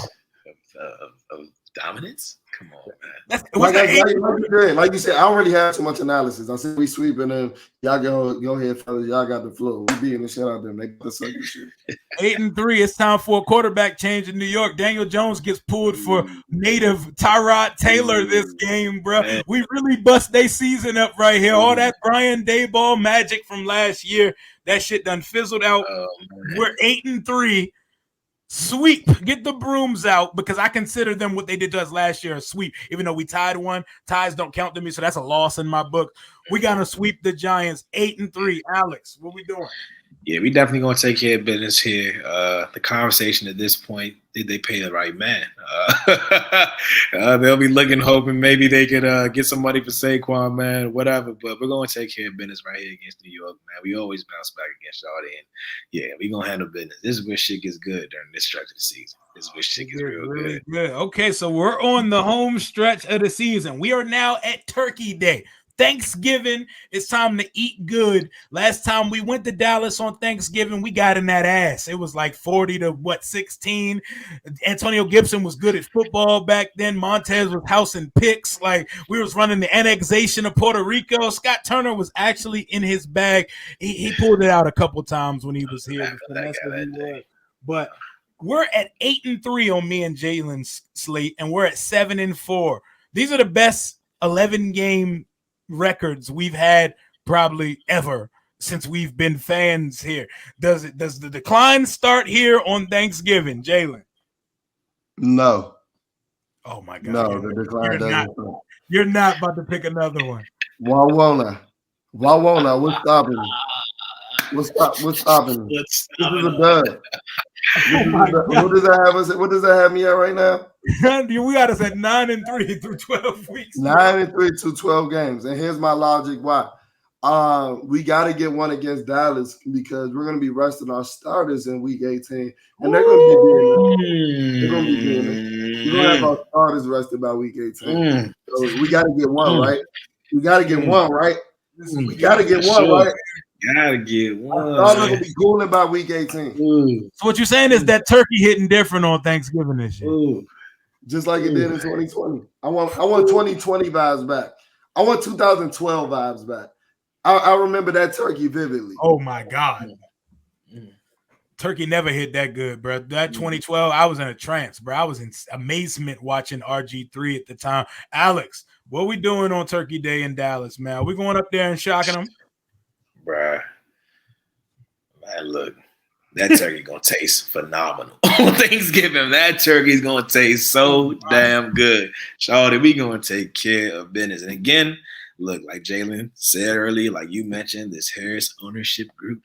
S3: of Dominance? Come on, man.
S1: That's
S2: like you said, I don't really have too much analysis. I said we sweeping them. Y'all go ahead, fellas. Y'all got the floor. We beating the shit out of them. They got the sucker shit.
S1: 8-3. It's time for a quarterback change in New York. Daniel Jones gets pulled for native Tyrod Taylor this game, bro.
S3: Man.
S1: We really bust their season up right here. All that Brian Daboll magic from last year, that shit done fizzled out. We're 8-3. Sweep. Get the brooms out, because I consider them what they did to us last year a sweep. Even though we tied one, ties don't count to me, so that's a loss in my book. We gotta sweep the Giants 8-3. Alex, what we doing?
S3: Yeah, we definitely gonna take care of business here. The conversation at this point, did they pay the right man? They'll be looking, hoping maybe they could get some money for Saquon, man, whatever. But we're gonna take care of business right here against New York, man. We always bounce back against y'all, and yeah, we gonna handle business. This is where shit gets good during this stretch of the season. This is where shit gets real good.
S1: Okay, so we're on the home stretch of the season. We are now at Turkey Day. Thanksgiving, it's time to eat good. Last time we went to Dallas on Thanksgiving, we got in that ass. It was like 40-16. Antonio Gibson was good at football back then. Montez was housing picks. Like, we was running the annexation of Puerto Rico. Scott Turner was actually in his bag. He pulled it out a couple times when he was here. But we're at 8-3 on me and Jalen's slate, and we're at 7-4. These are the best 11-game records we've had probably ever since we've been fans here. Does the decline start here on Thanksgiving, Jalen?
S2: No.
S1: Oh my God.
S2: No, the decline doesn't.
S1: You're not about to pick another one.
S2: Why won't I? What's stopping me? What's stopping me? This is a dud. What does that have me at right now?
S1: We got us at 9-3 through 12 weeks.
S2: 9-3 to 12 games. And here's my logic why. We got to get one against Dallas, because we're going to be resting our starters in week 18. And they're going to be doing it. We're going to have our starters rested by week 18. So we got to get one, right? We got to get one, right? We got to get one, right?
S3: Gotta get one.
S2: I'm gonna be cooling by week 18.
S1: So what you're saying is that turkey hitting different on Thanksgiving this year,
S2: just like it did in 2020. I want 2020 vibes back. I want 2012 vibes back. I remember that turkey vividly.
S1: Oh my God, turkey never hit that good, bro. That 2012, I was in a trance, bro. I was in amazement watching RG3 at the time. Alex, what we doing on Turkey Day in Dallas, man? Are we going up there and shocking them?
S3: Bruh, man, look, that turkey gonna taste phenomenal on Thanksgiving. That turkey's gonna taste so damn good. Shawty, we gonna take care of business. And again, look, like Jalen said earlier, like you mentioned, this Harris ownership group,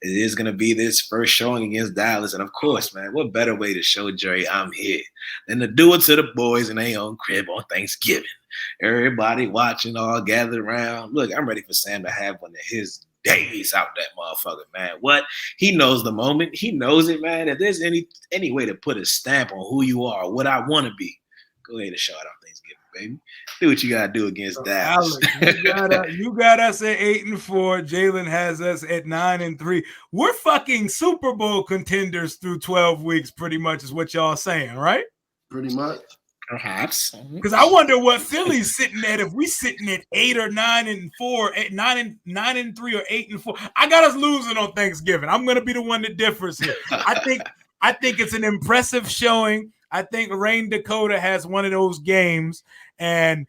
S3: it is gonna be this first showing against Dallas. And of course, man, what better way to show Jerry I'm here than to do it to the boys in their own crib on Thanksgiving. Everybody watching, all gathered around. Look, I'm ready for Sam to have one of his days out that motherfucker, man. What? He knows the moment. He knows it, man. If there's any way to put a stamp on who you are, what I want to be, go ahead and show it on Thanksgiving, baby. Do what you gotta do against Dallas.
S1: Alex, you got us at 8-4. Jalen has us at 9-3. We're fucking Super Bowl contenders through 12 weeks, pretty much is what y'all saying, right?
S2: Pretty much.
S3: Perhaps.
S1: Because I wonder what Philly's sitting at. If we sitting at 8 or 9-4, 9-3 or 8-4, I got us losing on Thanksgiving. I'm gonna be the one that differs here. I think it's an impressive showing. I think Rain Dakota has one of those games, and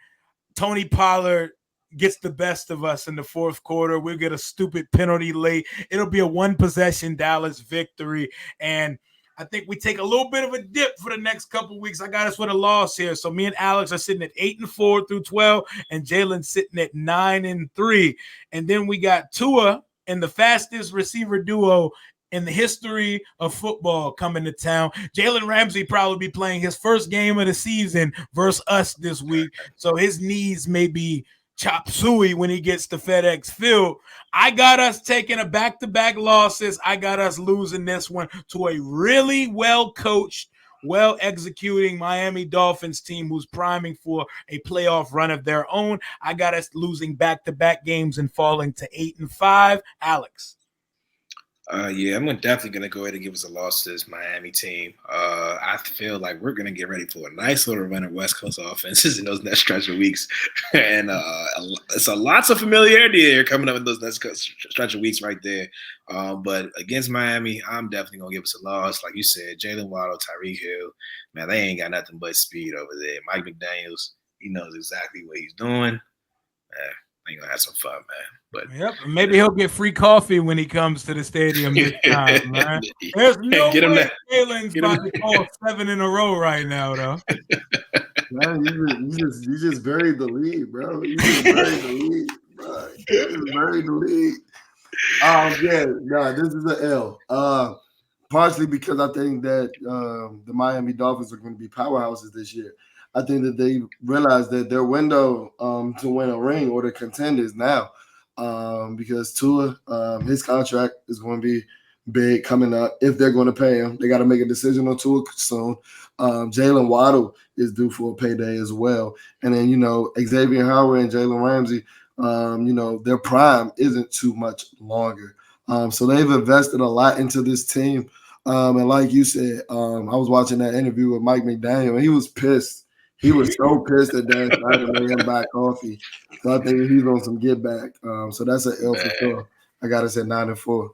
S1: Tony Pollard gets the best of us in the fourth quarter. We'll get a stupid penalty late. It'll be a one-possession Dallas victory, and I think we take a little bit of a dip for the next couple weeks. I got us with a loss here. So me and Alex are sitting at 8-4 through 12, and Jalen sitting at 9-3. And then we got Tua and the fastest receiver duo in the history of football coming to town. Jalen Ramsey probably be playing his first game of the season versus us this week. So his knees may be chop suey when he gets to FedEx Field. I got us taking a back-to-back losses. I got us losing this one to a really well-coached, well-executing Miami Dolphins team who's priming for a playoff run of their own. I got us losing back-to-back games and falling to 8-5. Alex.
S3: Yeah, I'm definitely gonna go ahead and give us a loss to this Miami team. I feel like we're gonna get ready for a nice little run of West Coast offenses in those next stretch of weeks, and it's lots of familiarity here coming up in those next stretch of weeks right there. But against Miami, I'm definitely gonna give us a loss. Like you said, Jalen Waddle, Tyreek Hill, man, they ain't got nothing but speed over there. Mike McDaniels, he knows exactly what he's doing. Ain't gonna have some fun, man. But
S1: yep, maybe he'll get free coffee when he comes to the stadium this time, man. There's no way Jalen's about to call 7 in a row right now, though.
S2: Man, you just buried the lead, bro. You just buried the lead, bro. You just buried the lead. Yeah, no, this is an L. Partially because I think that the Miami Dolphins are going to be powerhouses this year. I think that they realize that their window to win a ring or to contend is now, because Tua, his contract is going to be big coming up. If they're going to pay him, they got to make a decision on Tua soon. Jalen Waddle is due for a payday as well, and then Xavier Howell and Jalen Ramsey, their prime isn't too much longer. So they've invested a lot into this team. And like you said, I was watching that interview with Mike McDaniel, and he was pissed. He was so pissed that Dan Snyder made him buy coffee. So I think he's on some get back. So that's an L for sure. I got to say 9-4.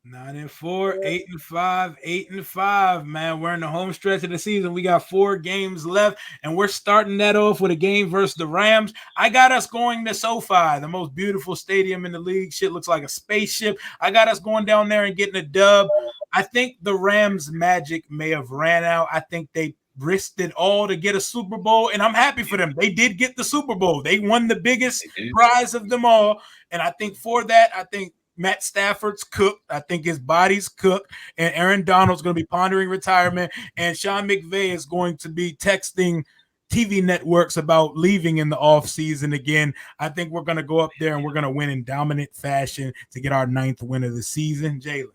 S1: 9-4, 8-5, 8-5, man. We're in the home stretch of the season. We got 4 games left, and we're starting that off with a game versus the Rams. I got us going to SoFi, the most beautiful stadium in the league. Shit looks like a spaceship. I got us going down there and getting a dub. I think the Rams' magic may have ran out. I think they risked it all to get a Super Bowl, and I'm happy for them. They did get the Super Bowl. They won the biggest prize of them all, and I think for that, I think Matt Stafford's cooked. I think his body's cooked, and Aaron Donald's going to be pondering retirement, and Sean McVay is going to be texting TV networks about leaving in the offseason again. I think we're going to go up there and we're going to win in dominant fashion to get our 9th win of the season. Jalen.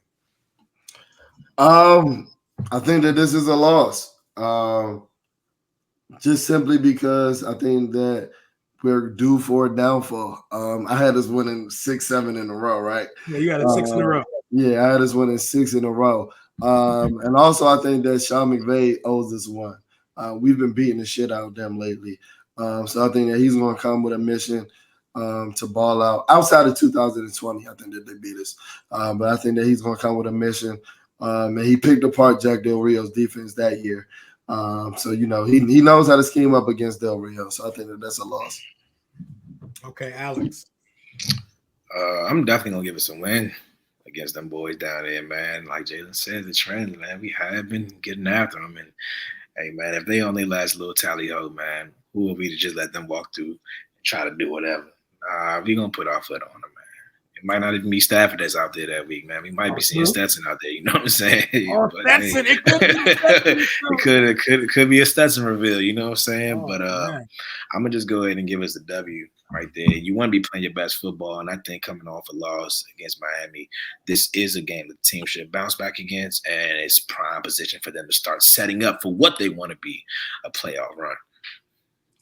S2: I think that this is a loss. Just simply because I think that we're due for a downfall. I had us winning 6-7 in a row, right?
S1: Yeah, you got it 6 in a row.
S2: Yeah, I had us winning 6 in a row. And also I think that Sean McVay owes us one. We've been beating the shit out of them lately. So I think that he's going to come with a mission to ball out. Outside of 2020, I think that they beat us. But I think that he's going to come with a mission. And he picked apart Jack Del Rio's defense that year. So he knows how to scheme up against Del Rio. So I think that that's a loss.
S1: Okay, Alex.
S3: I'm definitely gonna give us a win against them boys down there, man. Like Jalen said, the trend, man. We have been getting after them, and hey, man, if they only last little tally ho, man, who are we to just let them walk through and try to do whatever? We gonna put our foot on them, man. It might not even be Stafford that's out there that week, man. We might be seeing Stetson out there. You know what I'm saying?
S1: Stetson.
S3: Hey, it could be a Stetson reveal. You know what I'm saying? But I'm gonna just go ahead and give us the W right there. You want to be playing your best football, and I think coming off a loss against Miami, this is a game that the team should bounce back against, and it's prime position for them to start setting up for what they want to be, a playoff run.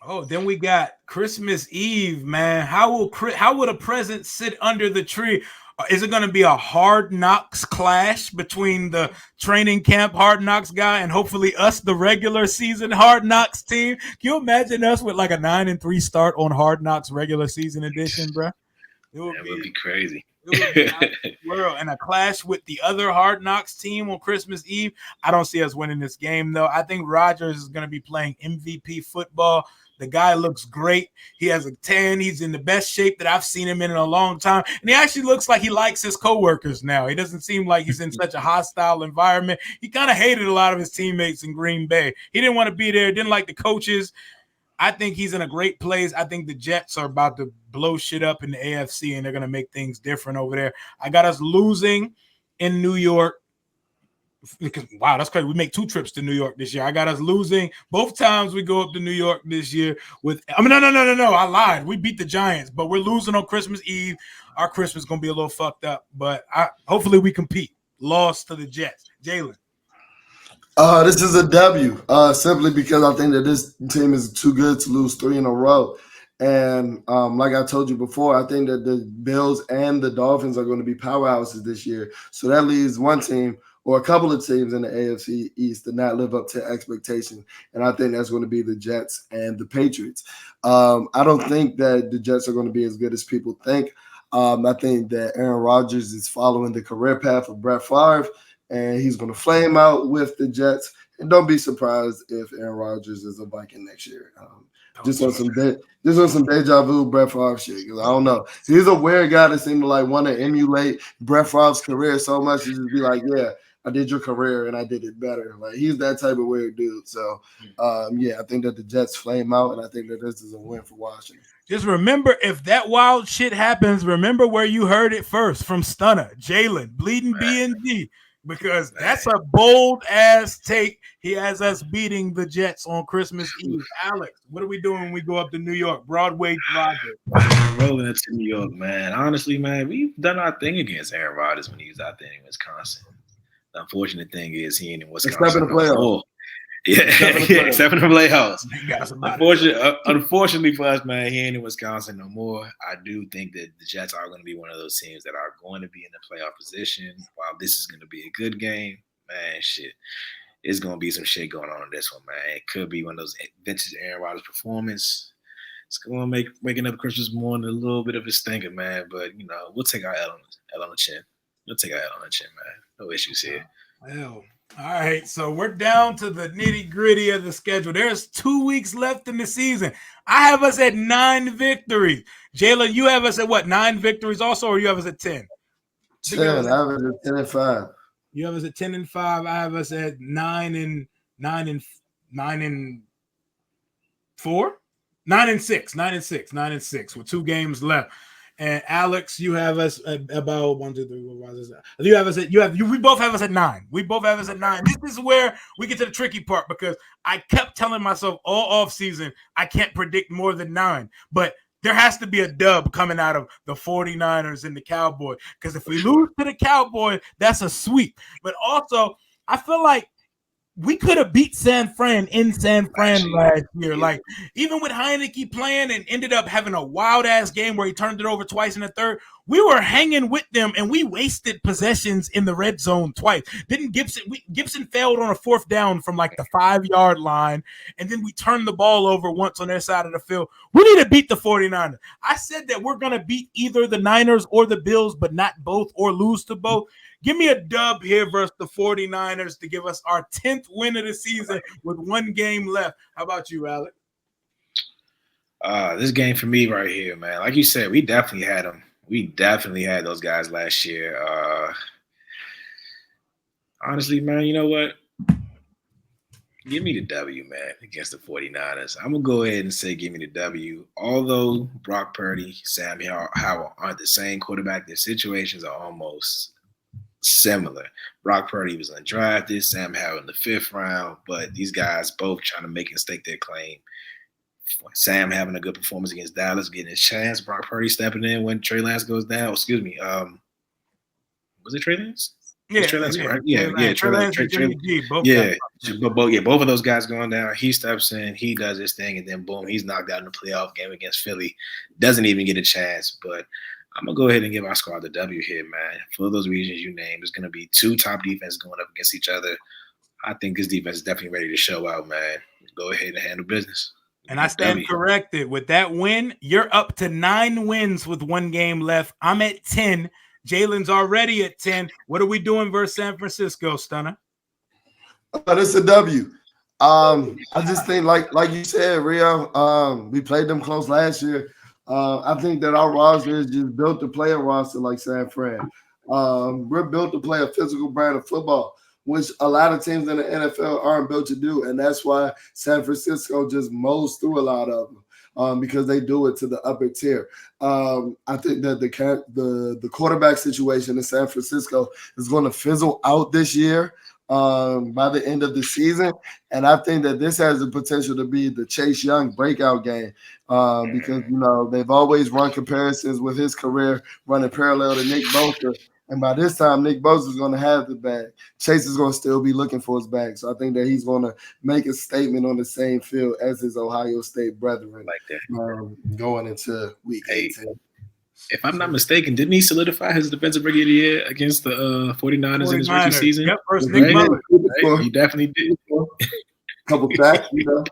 S1: Oh, then we got Christmas Eve, man. How would a present sit under the tree? Is it going to be a Hard Knocks clash between the training camp Hard Knocks guy and hopefully us, the regular season Hard Knocks team? Can you imagine us with like a 9-3 start on Hard Knocks regular season edition, bro?
S3: It would be crazy.
S1: It would be out of the world. And a clash with the other Hard Knocks team on Christmas Eve. I don't see us winning this game, though. I think Rodgers is going to be playing MVP football. The guy looks great. He has a tan. He's in the best shape that I've seen him in a long time. And he actually looks like he likes his coworkers now. He doesn't seem like he's in such a hostile environment. He kind of hated a lot of his teammates in Green Bay. He didn't want to be there, didn't like the coaches. I think he's in a great place. I think the Jets are about to blow shit up in the AFC, and they're going to make things different over there. I got us losing in New York. Because, wow, that's crazy. We make 2 trips to New York this year. I got us losing both times we go up to New York this year no. I lied. We beat the Giants, but we're losing on Christmas Eve. Our Christmas is going to be a little fucked up, but hopefully we compete. Lost to the Jets. Jalen.
S2: This is a W, simply because I think that this team is too good to lose 3 in a row. And like I told you before, I think that the Bills and the Dolphins are going to be powerhouses this year. So that leaves one team or a couple of teams in the AFC East to not live up to expectations. And I think that's going to be the Jets and the Patriots. I don't think that the Jets are going to be as good as people think. I think that Aaron Rodgers is following the career path of Brett Favre, and he's going to flame out with the Jets. And don't be surprised if Aaron Rodgers is a Viking next year. Just on some deja vu Brett Favre shit. Because I don't know. He's a weird guy that seemed to like want to emulate Brett Favre's career so much to just be like, yeah, I did your career and I did it better. Like he's that type of weird dude. So yeah, I think that the Jets flame out, and I think that this is a win for Washington.
S1: Just remember, if that wild shit happens, remember where you heard it first from Stunner, Jalen, Bleeding B&D. Because that's a bold ass take. He has us beating the Jets on Christmas Eve. Alex, what are we doing when we go up to New York? Broadway Project.
S3: Rolling into New York, man. Honestly, man, we've done our thing against Aaron Rodgers when he was out there in Wisconsin. The unfortunate thing is he ain't in Wisconsin.
S2: Except in the playoffs.
S3: Yeah, except in the playoffs. Unfortunately for us, man, he ain't in Wisconsin no more. I do think that the Jets are going to be one of those teams that are going to be in the playoff position. While this is going to be a good game, man, shit, it's going to be some shit going on in this one, man. It could be one of those vintage Aaron Rodgers performance. It's going to make waking up Christmas morning a little bit of a stinker, man. But, we'll take our L on the chin. We'll take our L on the chin, man. No issues here.
S1: Well. All right, so we're down to the nitty-gritty of the schedule. There's 2 weeks left in the season. I have us at 9 victories. Jalen, you have us at what, 9 victories also, or you have us at 10?
S2: 10. I have us at 10 and 5.
S1: You have us at 10 and 5. I have us at 9 and 4? 9 and 6. 9 and 6. 9 and 6 with 2 games left. And Alex, you have us at about 1, 2, 3, 4, 5, 6, 7. You have us at we both have us at 9. We both have us at 9. This is where we get to the tricky part because I kept telling myself all off season I can't predict more than 9. But there has to be a dub coming out of the 49ers and the Cowboys. Because if we lose to the Cowboys, that's a sweep. But also, I feel like we could have beat San Fran in San Fran last year. Like, even with Heineke playing and ended up having a wild-ass game where he turned it over twice in the third, we were hanging with them, and we wasted possessions in the red zone twice. Gibson failed on a 4th down from, like, the 5-yard line, and then we turned the ball over once on their side of the field. We need to beat the 49ers. I said that we're going to beat either the Niners or the Bills, but not both or lose to both. Give me a dub here versus the 49ers to give us our 10th win of the season with 1 game left. How about you, Alex?
S3: This game for me right here, man. Like you said, we definitely had them. We definitely had those guys last year. Honestly, man, you know what? Give me the W, man, against the 49ers. I'm going to go ahead and say give me the W. Although Brock Purdy, Sam Howell aren't the same quarterback, their situations are almost similar. Brock Purdy was undrafted, Sam Howell in the 5th round, but these guys both trying to make and stake their claim. Sam having a good performance against Dallas, getting his chance. Brock Purdy stepping in when Trey Lance goes down. Was it Trey Lance?
S1: Yeah,
S3: Trey Lance,
S1: yeah,
S3: right? Yeah,
S1: Trey Lance and Jimmy G, both
S3: of those guys going down. He steps in, he does his thing, and then boom, he's knocked out in the playoff game against Philly. Doesn't even get a chance, but I'm going to go ahead and give our squad the W here, man. For those reasons you named, there's going to be 2 top defenses going up against each other. I think this defense is definitely ready to show out, man. Go ahead and handle business.
S1: And I stand corrected. With that win, you're up to 9 wins with 1 game left. I'm at 10. Jalen's already at 10. What are we doing versus San Francisco, Stunner?
S2: This is a W. I just think, like you said, Rio, we played them close last year. I think that our roster is just built to play a roster like San Fran. We're built to play a physical brand of football, which a lot of teams in the NFL aren't built to do. And that's why San Francisco just mows through a lot of them because they do it to the upper tier. I think that the quarterback situation in San Francisco is going to fizzle out this year by the end of the season. And I think that this has the potential to be the Chase Young breakout game because, they've always run comparisons with his career running parallel to Nick Bosa. And by this time, Nick Bosa is going to have the bag. Chase is going to still be looking for his bag. So I think that he's going to make a statement on the same field as his Ohio State brethren
S3: Like that.
S2: going into week 18.
S3: If I'm not mistaken, didn't he solidify his defensive rookie of the year against the 49ers in his rookie season?
S1: Yep, first Nick Mullins.
S3: Right? He definitely did.
S2: Couple sacks, you know.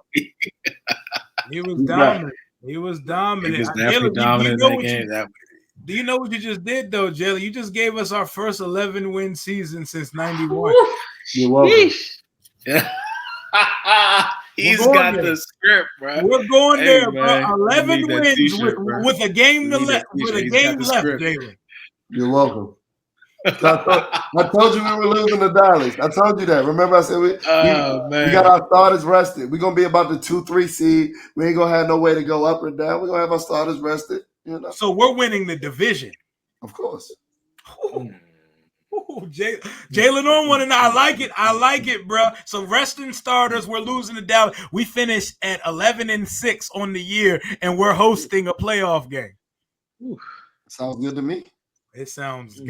S1: He was dominant. He was dominant.
S3: He was definitely dominant in that game.
S1: Do you know what you just did, though, Jalen? You just gave us our first 11-win season since 91.
S2: You're welcome.
S3: He's got the script, bro.
S1: We're going there, bro. 11 wins with a game left. With a game left, Jalen.
S2: You're welcome. I told you we were losing to Dallas. I told you that. Remember, I said we got our starters rested. We're gonna be about the 2-3 seed. We ain't gonna have no way to go up or down. We're gonna have our starters rested. You know.
S1: So we're winning the division,
S2: of course.
S1: Jalen on one, and I like it, bro. So resting starters, we're losing to Dallas. We finished at 11-6 on the year, and we're hosting a playoff game.
S2: Sounds good to me.
S1: It sounds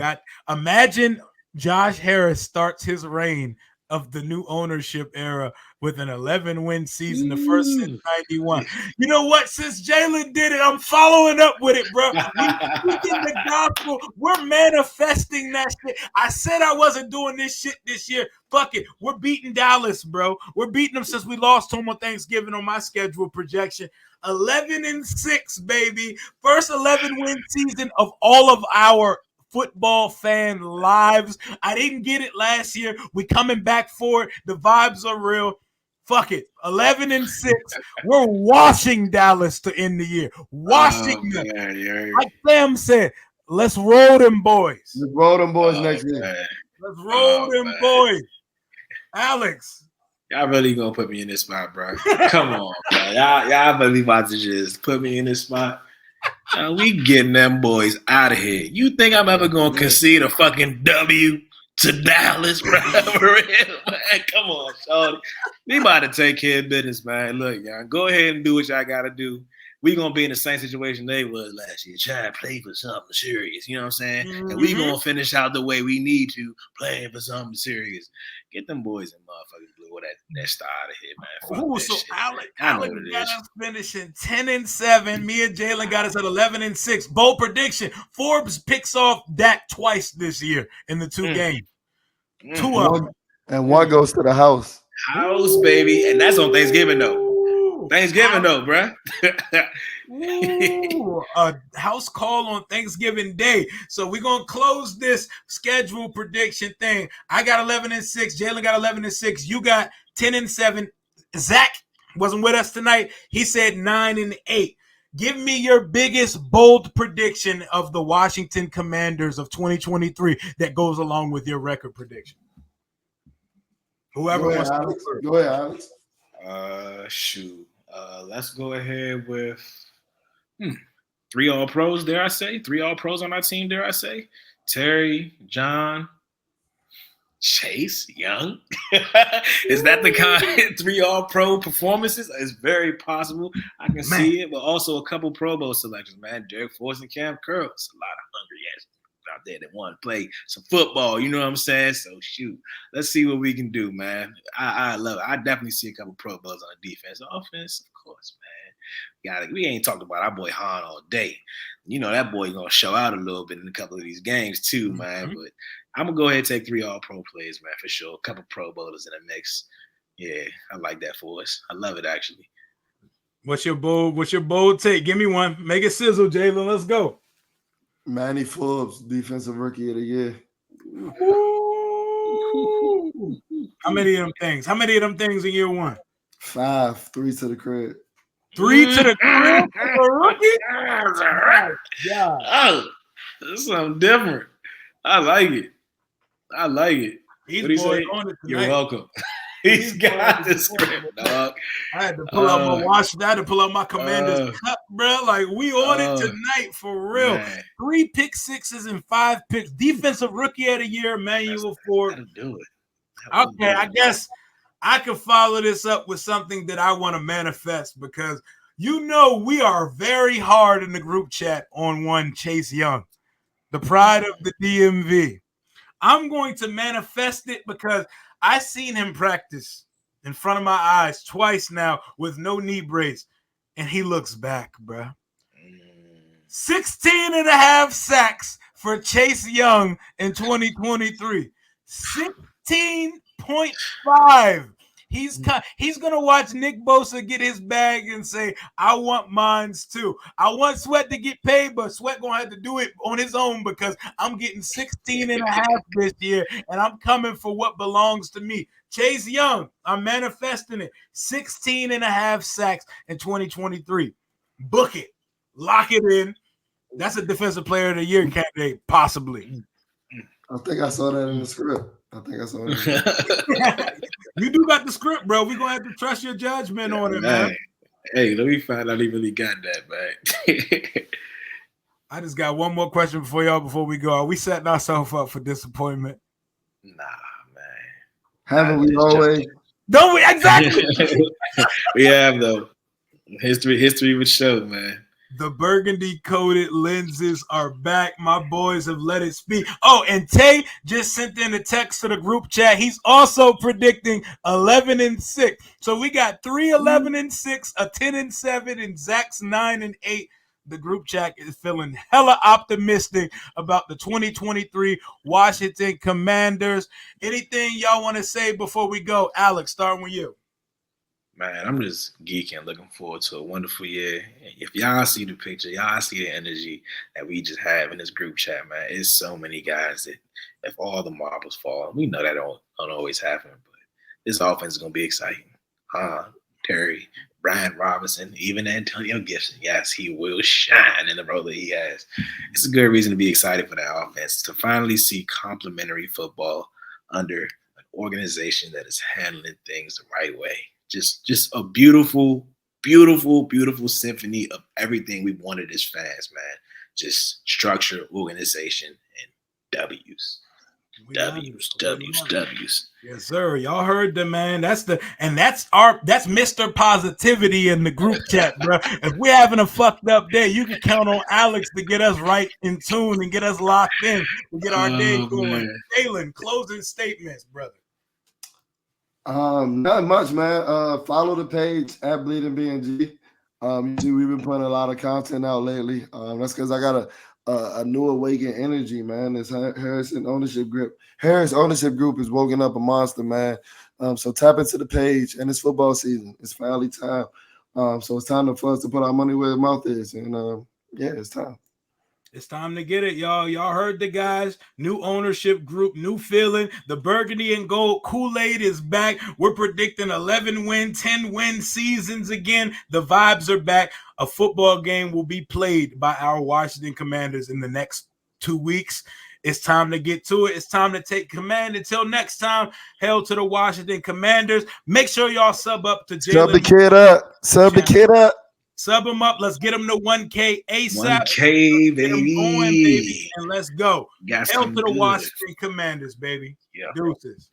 S1: imagine Josh Harris starts his reign of the new ownership era with an 11-win season, the first since 91. You know what? Since Jalen did it, I'm following up with it, bro. We in the gospel. We're manifesting that shit. I said I wasn't doing this shit this year. Fuck it. We're beating Dallas, bro. We're beating them since we lost to them on Thanksgiving on my schedule projection. 11-6, baby. First 11-win season of all of our football fan lives. I didn't get it last year. We coming back for it. The vibes are real. Fuck it. 11-6. We're washing Dallas to end the year. Washing them. Like Sam said, let's roll them boys.
S2: Let's roll them boys next year.
S1: Let's roll them boys. Alex.
S3: Y'all really gonna put me in this spot, bro. Come on, bro. Y'all really about to just put me in this spot. We getting them boys out of here. You think I'm ever gonna concede a fucking W to Dallas, bro? For real, man. Come on, shorty. We about to take care of business, man. Look, y'all, go ahead and do what y'all gotta do. We gonna be in the same situation they was last year. Try to play for something serious. You know what I'm saying? Mm-hmm. And we gonna finish out the way we need to, playing for something serious. Get them boys in motherfucking blue. That star out of here, man.
S1: So Alex got us finishing 10-7. Me and Jalen got us at 11-6. Bold prediction. Forbes picks off Dak twice this year in the two games. Two of them.
S2: And one goes to the house.
S3: House, baby. And that's on Thanksgiving, though. Bruh.
S1: A house call on Thanksgiving Day. So we're going to close this schedule prediction thing. I got 11-6. Jalen got 11-6. You got 10-7. Zach wasn't with us tonight. He said 9-8. Give me your biggest bold prediction of the Washington Commanders of 2023 that goes along with your record prediction. Whoever wants to
S2: go ahead, Alex.
S3: Shoot. Let's go ahead with 3 All-Pros, dare I say? 3 All-Pros on our team, dare I say? Terry, John, Chase, Young. Is that the kind 3 All-Pro performances? It's very possible. I can see it, but also a couple Pro Bowl selections, man. Derek Force and Cam Curl. It's a lot of hungry ass out there that want to play some football. You know what I'm saying? So, shoot. Let's see what we can do, man. I love it. I definitely see a couple Pro Bowls on the defense. Offense, of course, man. We ain't talked about our boy Han all day. You know that boy going to show out a little bit in a couple of these games too, man. But I'm going to go ahead and take 3 All-Pro players, man, for sure. A couple Pro Bowlers in the mix. Yeah, I like that for us. I love it, actually.
S1: What's your bold take? Give me one. Make it sizzle, Jalen. Let's go.
S2: Manny Forbes, Defensive Rookie of the Year.
S1: Ooh. How many of them things? In year 1?
S2: 5, 3 to the crib.
S1: 3 to the crib for a rookie?
S3: Yeah. Oh, that's something different. I like it.
S1: He's
S3: boys on it tonight. You're welcome. He's got the script, dog.
S1: I had to pull out my watch. I had to pull out my Commander's cup, bro. Like, we on it tonight for real. Man. 3 pick sixes and 5 picks. Defensive Rookie of the Year, Emmanuel Ford.
S3: That'll do it.
S1: Okay, I guess I could follow this up with something that I want to manifest because we are very hard in the group chat on one Chase Young. the pride of the DMV. I'm going to manifest it because I seen him practice in front of my eyes twice now with no knee brace, and he looks back, bruh. 16 and a half sacks for Chase Young in 2023. 16.5. He's gonna watch Nick Bosa get his bag and say, I want mines too. I want Sweat to get paid, but Sweat gonna have to do it on his own because I'm getting 16 and a half this year, and I'm coming for what belongs to me. Chase Young, I'm manifesting it. 16 and a half sacks in 2023. Book it. Lock it in. That's a defensive player of the year candidate, possibly.
S2: I think I saw that in the script.
S1: You do got the script, bro. We're gonna have to trust your judgment on it, man.
S3: Hey, let me find out he really got that, man.
S1: I just got one more question before we go. Are we setting ourselves up for disappointment?
S3: Nah, man.
S2: Haven't we always?
S1: Don't we? Exactly.
S3: We have, though. History would show, man.
S1: The burgundy-coated lenses are back. My boys have let it speak. Oh, and Tay just sent in a text to the group chat. He's also predicting 11-6. So we got 3 11-6, a 10-7, and Zach's 9-8. The group chat is feeling hella optimistic about the 2023 Washington Commanders. Anything y'all want to say before we go? Alex, starting with you.
S3: Man, I'm just geeking, looking forward to a wonderful year. If y'all see the picture, y'all see the energy that we just have in this group chat, man. It's so many guys that if all the marbles fall, we know that don't always happen, but this offense is going to be exciting. Terry, Brian Robinson, even Antonio Gibson. Yes, he will shine in the role that he has. It's a good reason to be excited for that offense, to finally see complementary football under an organization that is handling things the right way. Just a beautiful, beautiful, beautiful symphony of everything we wanted as fans, man. Just structure, organization, and W's. W's.
S1: Yes, sir. Y'all heard the man. That's Mr. Positivity in the group chat, bro. If we're having a fucked up day, you can count on Alex to get us right in tune and get us locked in to get our day going. Jalen, closing statements, brother.
S2: Not much, man. Follow the page at Bleeding BNG. You see, we've been putting a lot of content out lately. That's because I got a new awakened energy, man. This Harris Ownership Group is woken up a monster, man. So tap into the page, and it's football season. It's finally time. So it's time for us to put our money where the mouth is, and it's time.
S1: It's time to get it, y'all. Y'all heard the guys. New ownership group, new feeling. The burgundy and gold Kool-Aid is back. We're predicting 11-win, 10-win seasons again. The vibes are back. A football game will be played by our Washington Commanders in the next 2 weeks. It's time to get to it. It's time to take command. Until next time, hail to the Washington Commanders. Make sure y'all sub up to Jalen.
S2: Sub the kid up.
S1: Sub them up. Let's get them to 1K ASAP.
S3: 1K, baby.
S1: Going, baby. And let's go.
S3: Hail
S1: to the Washington Commanders, baby.
S3: Yeah.
S1: Deuces.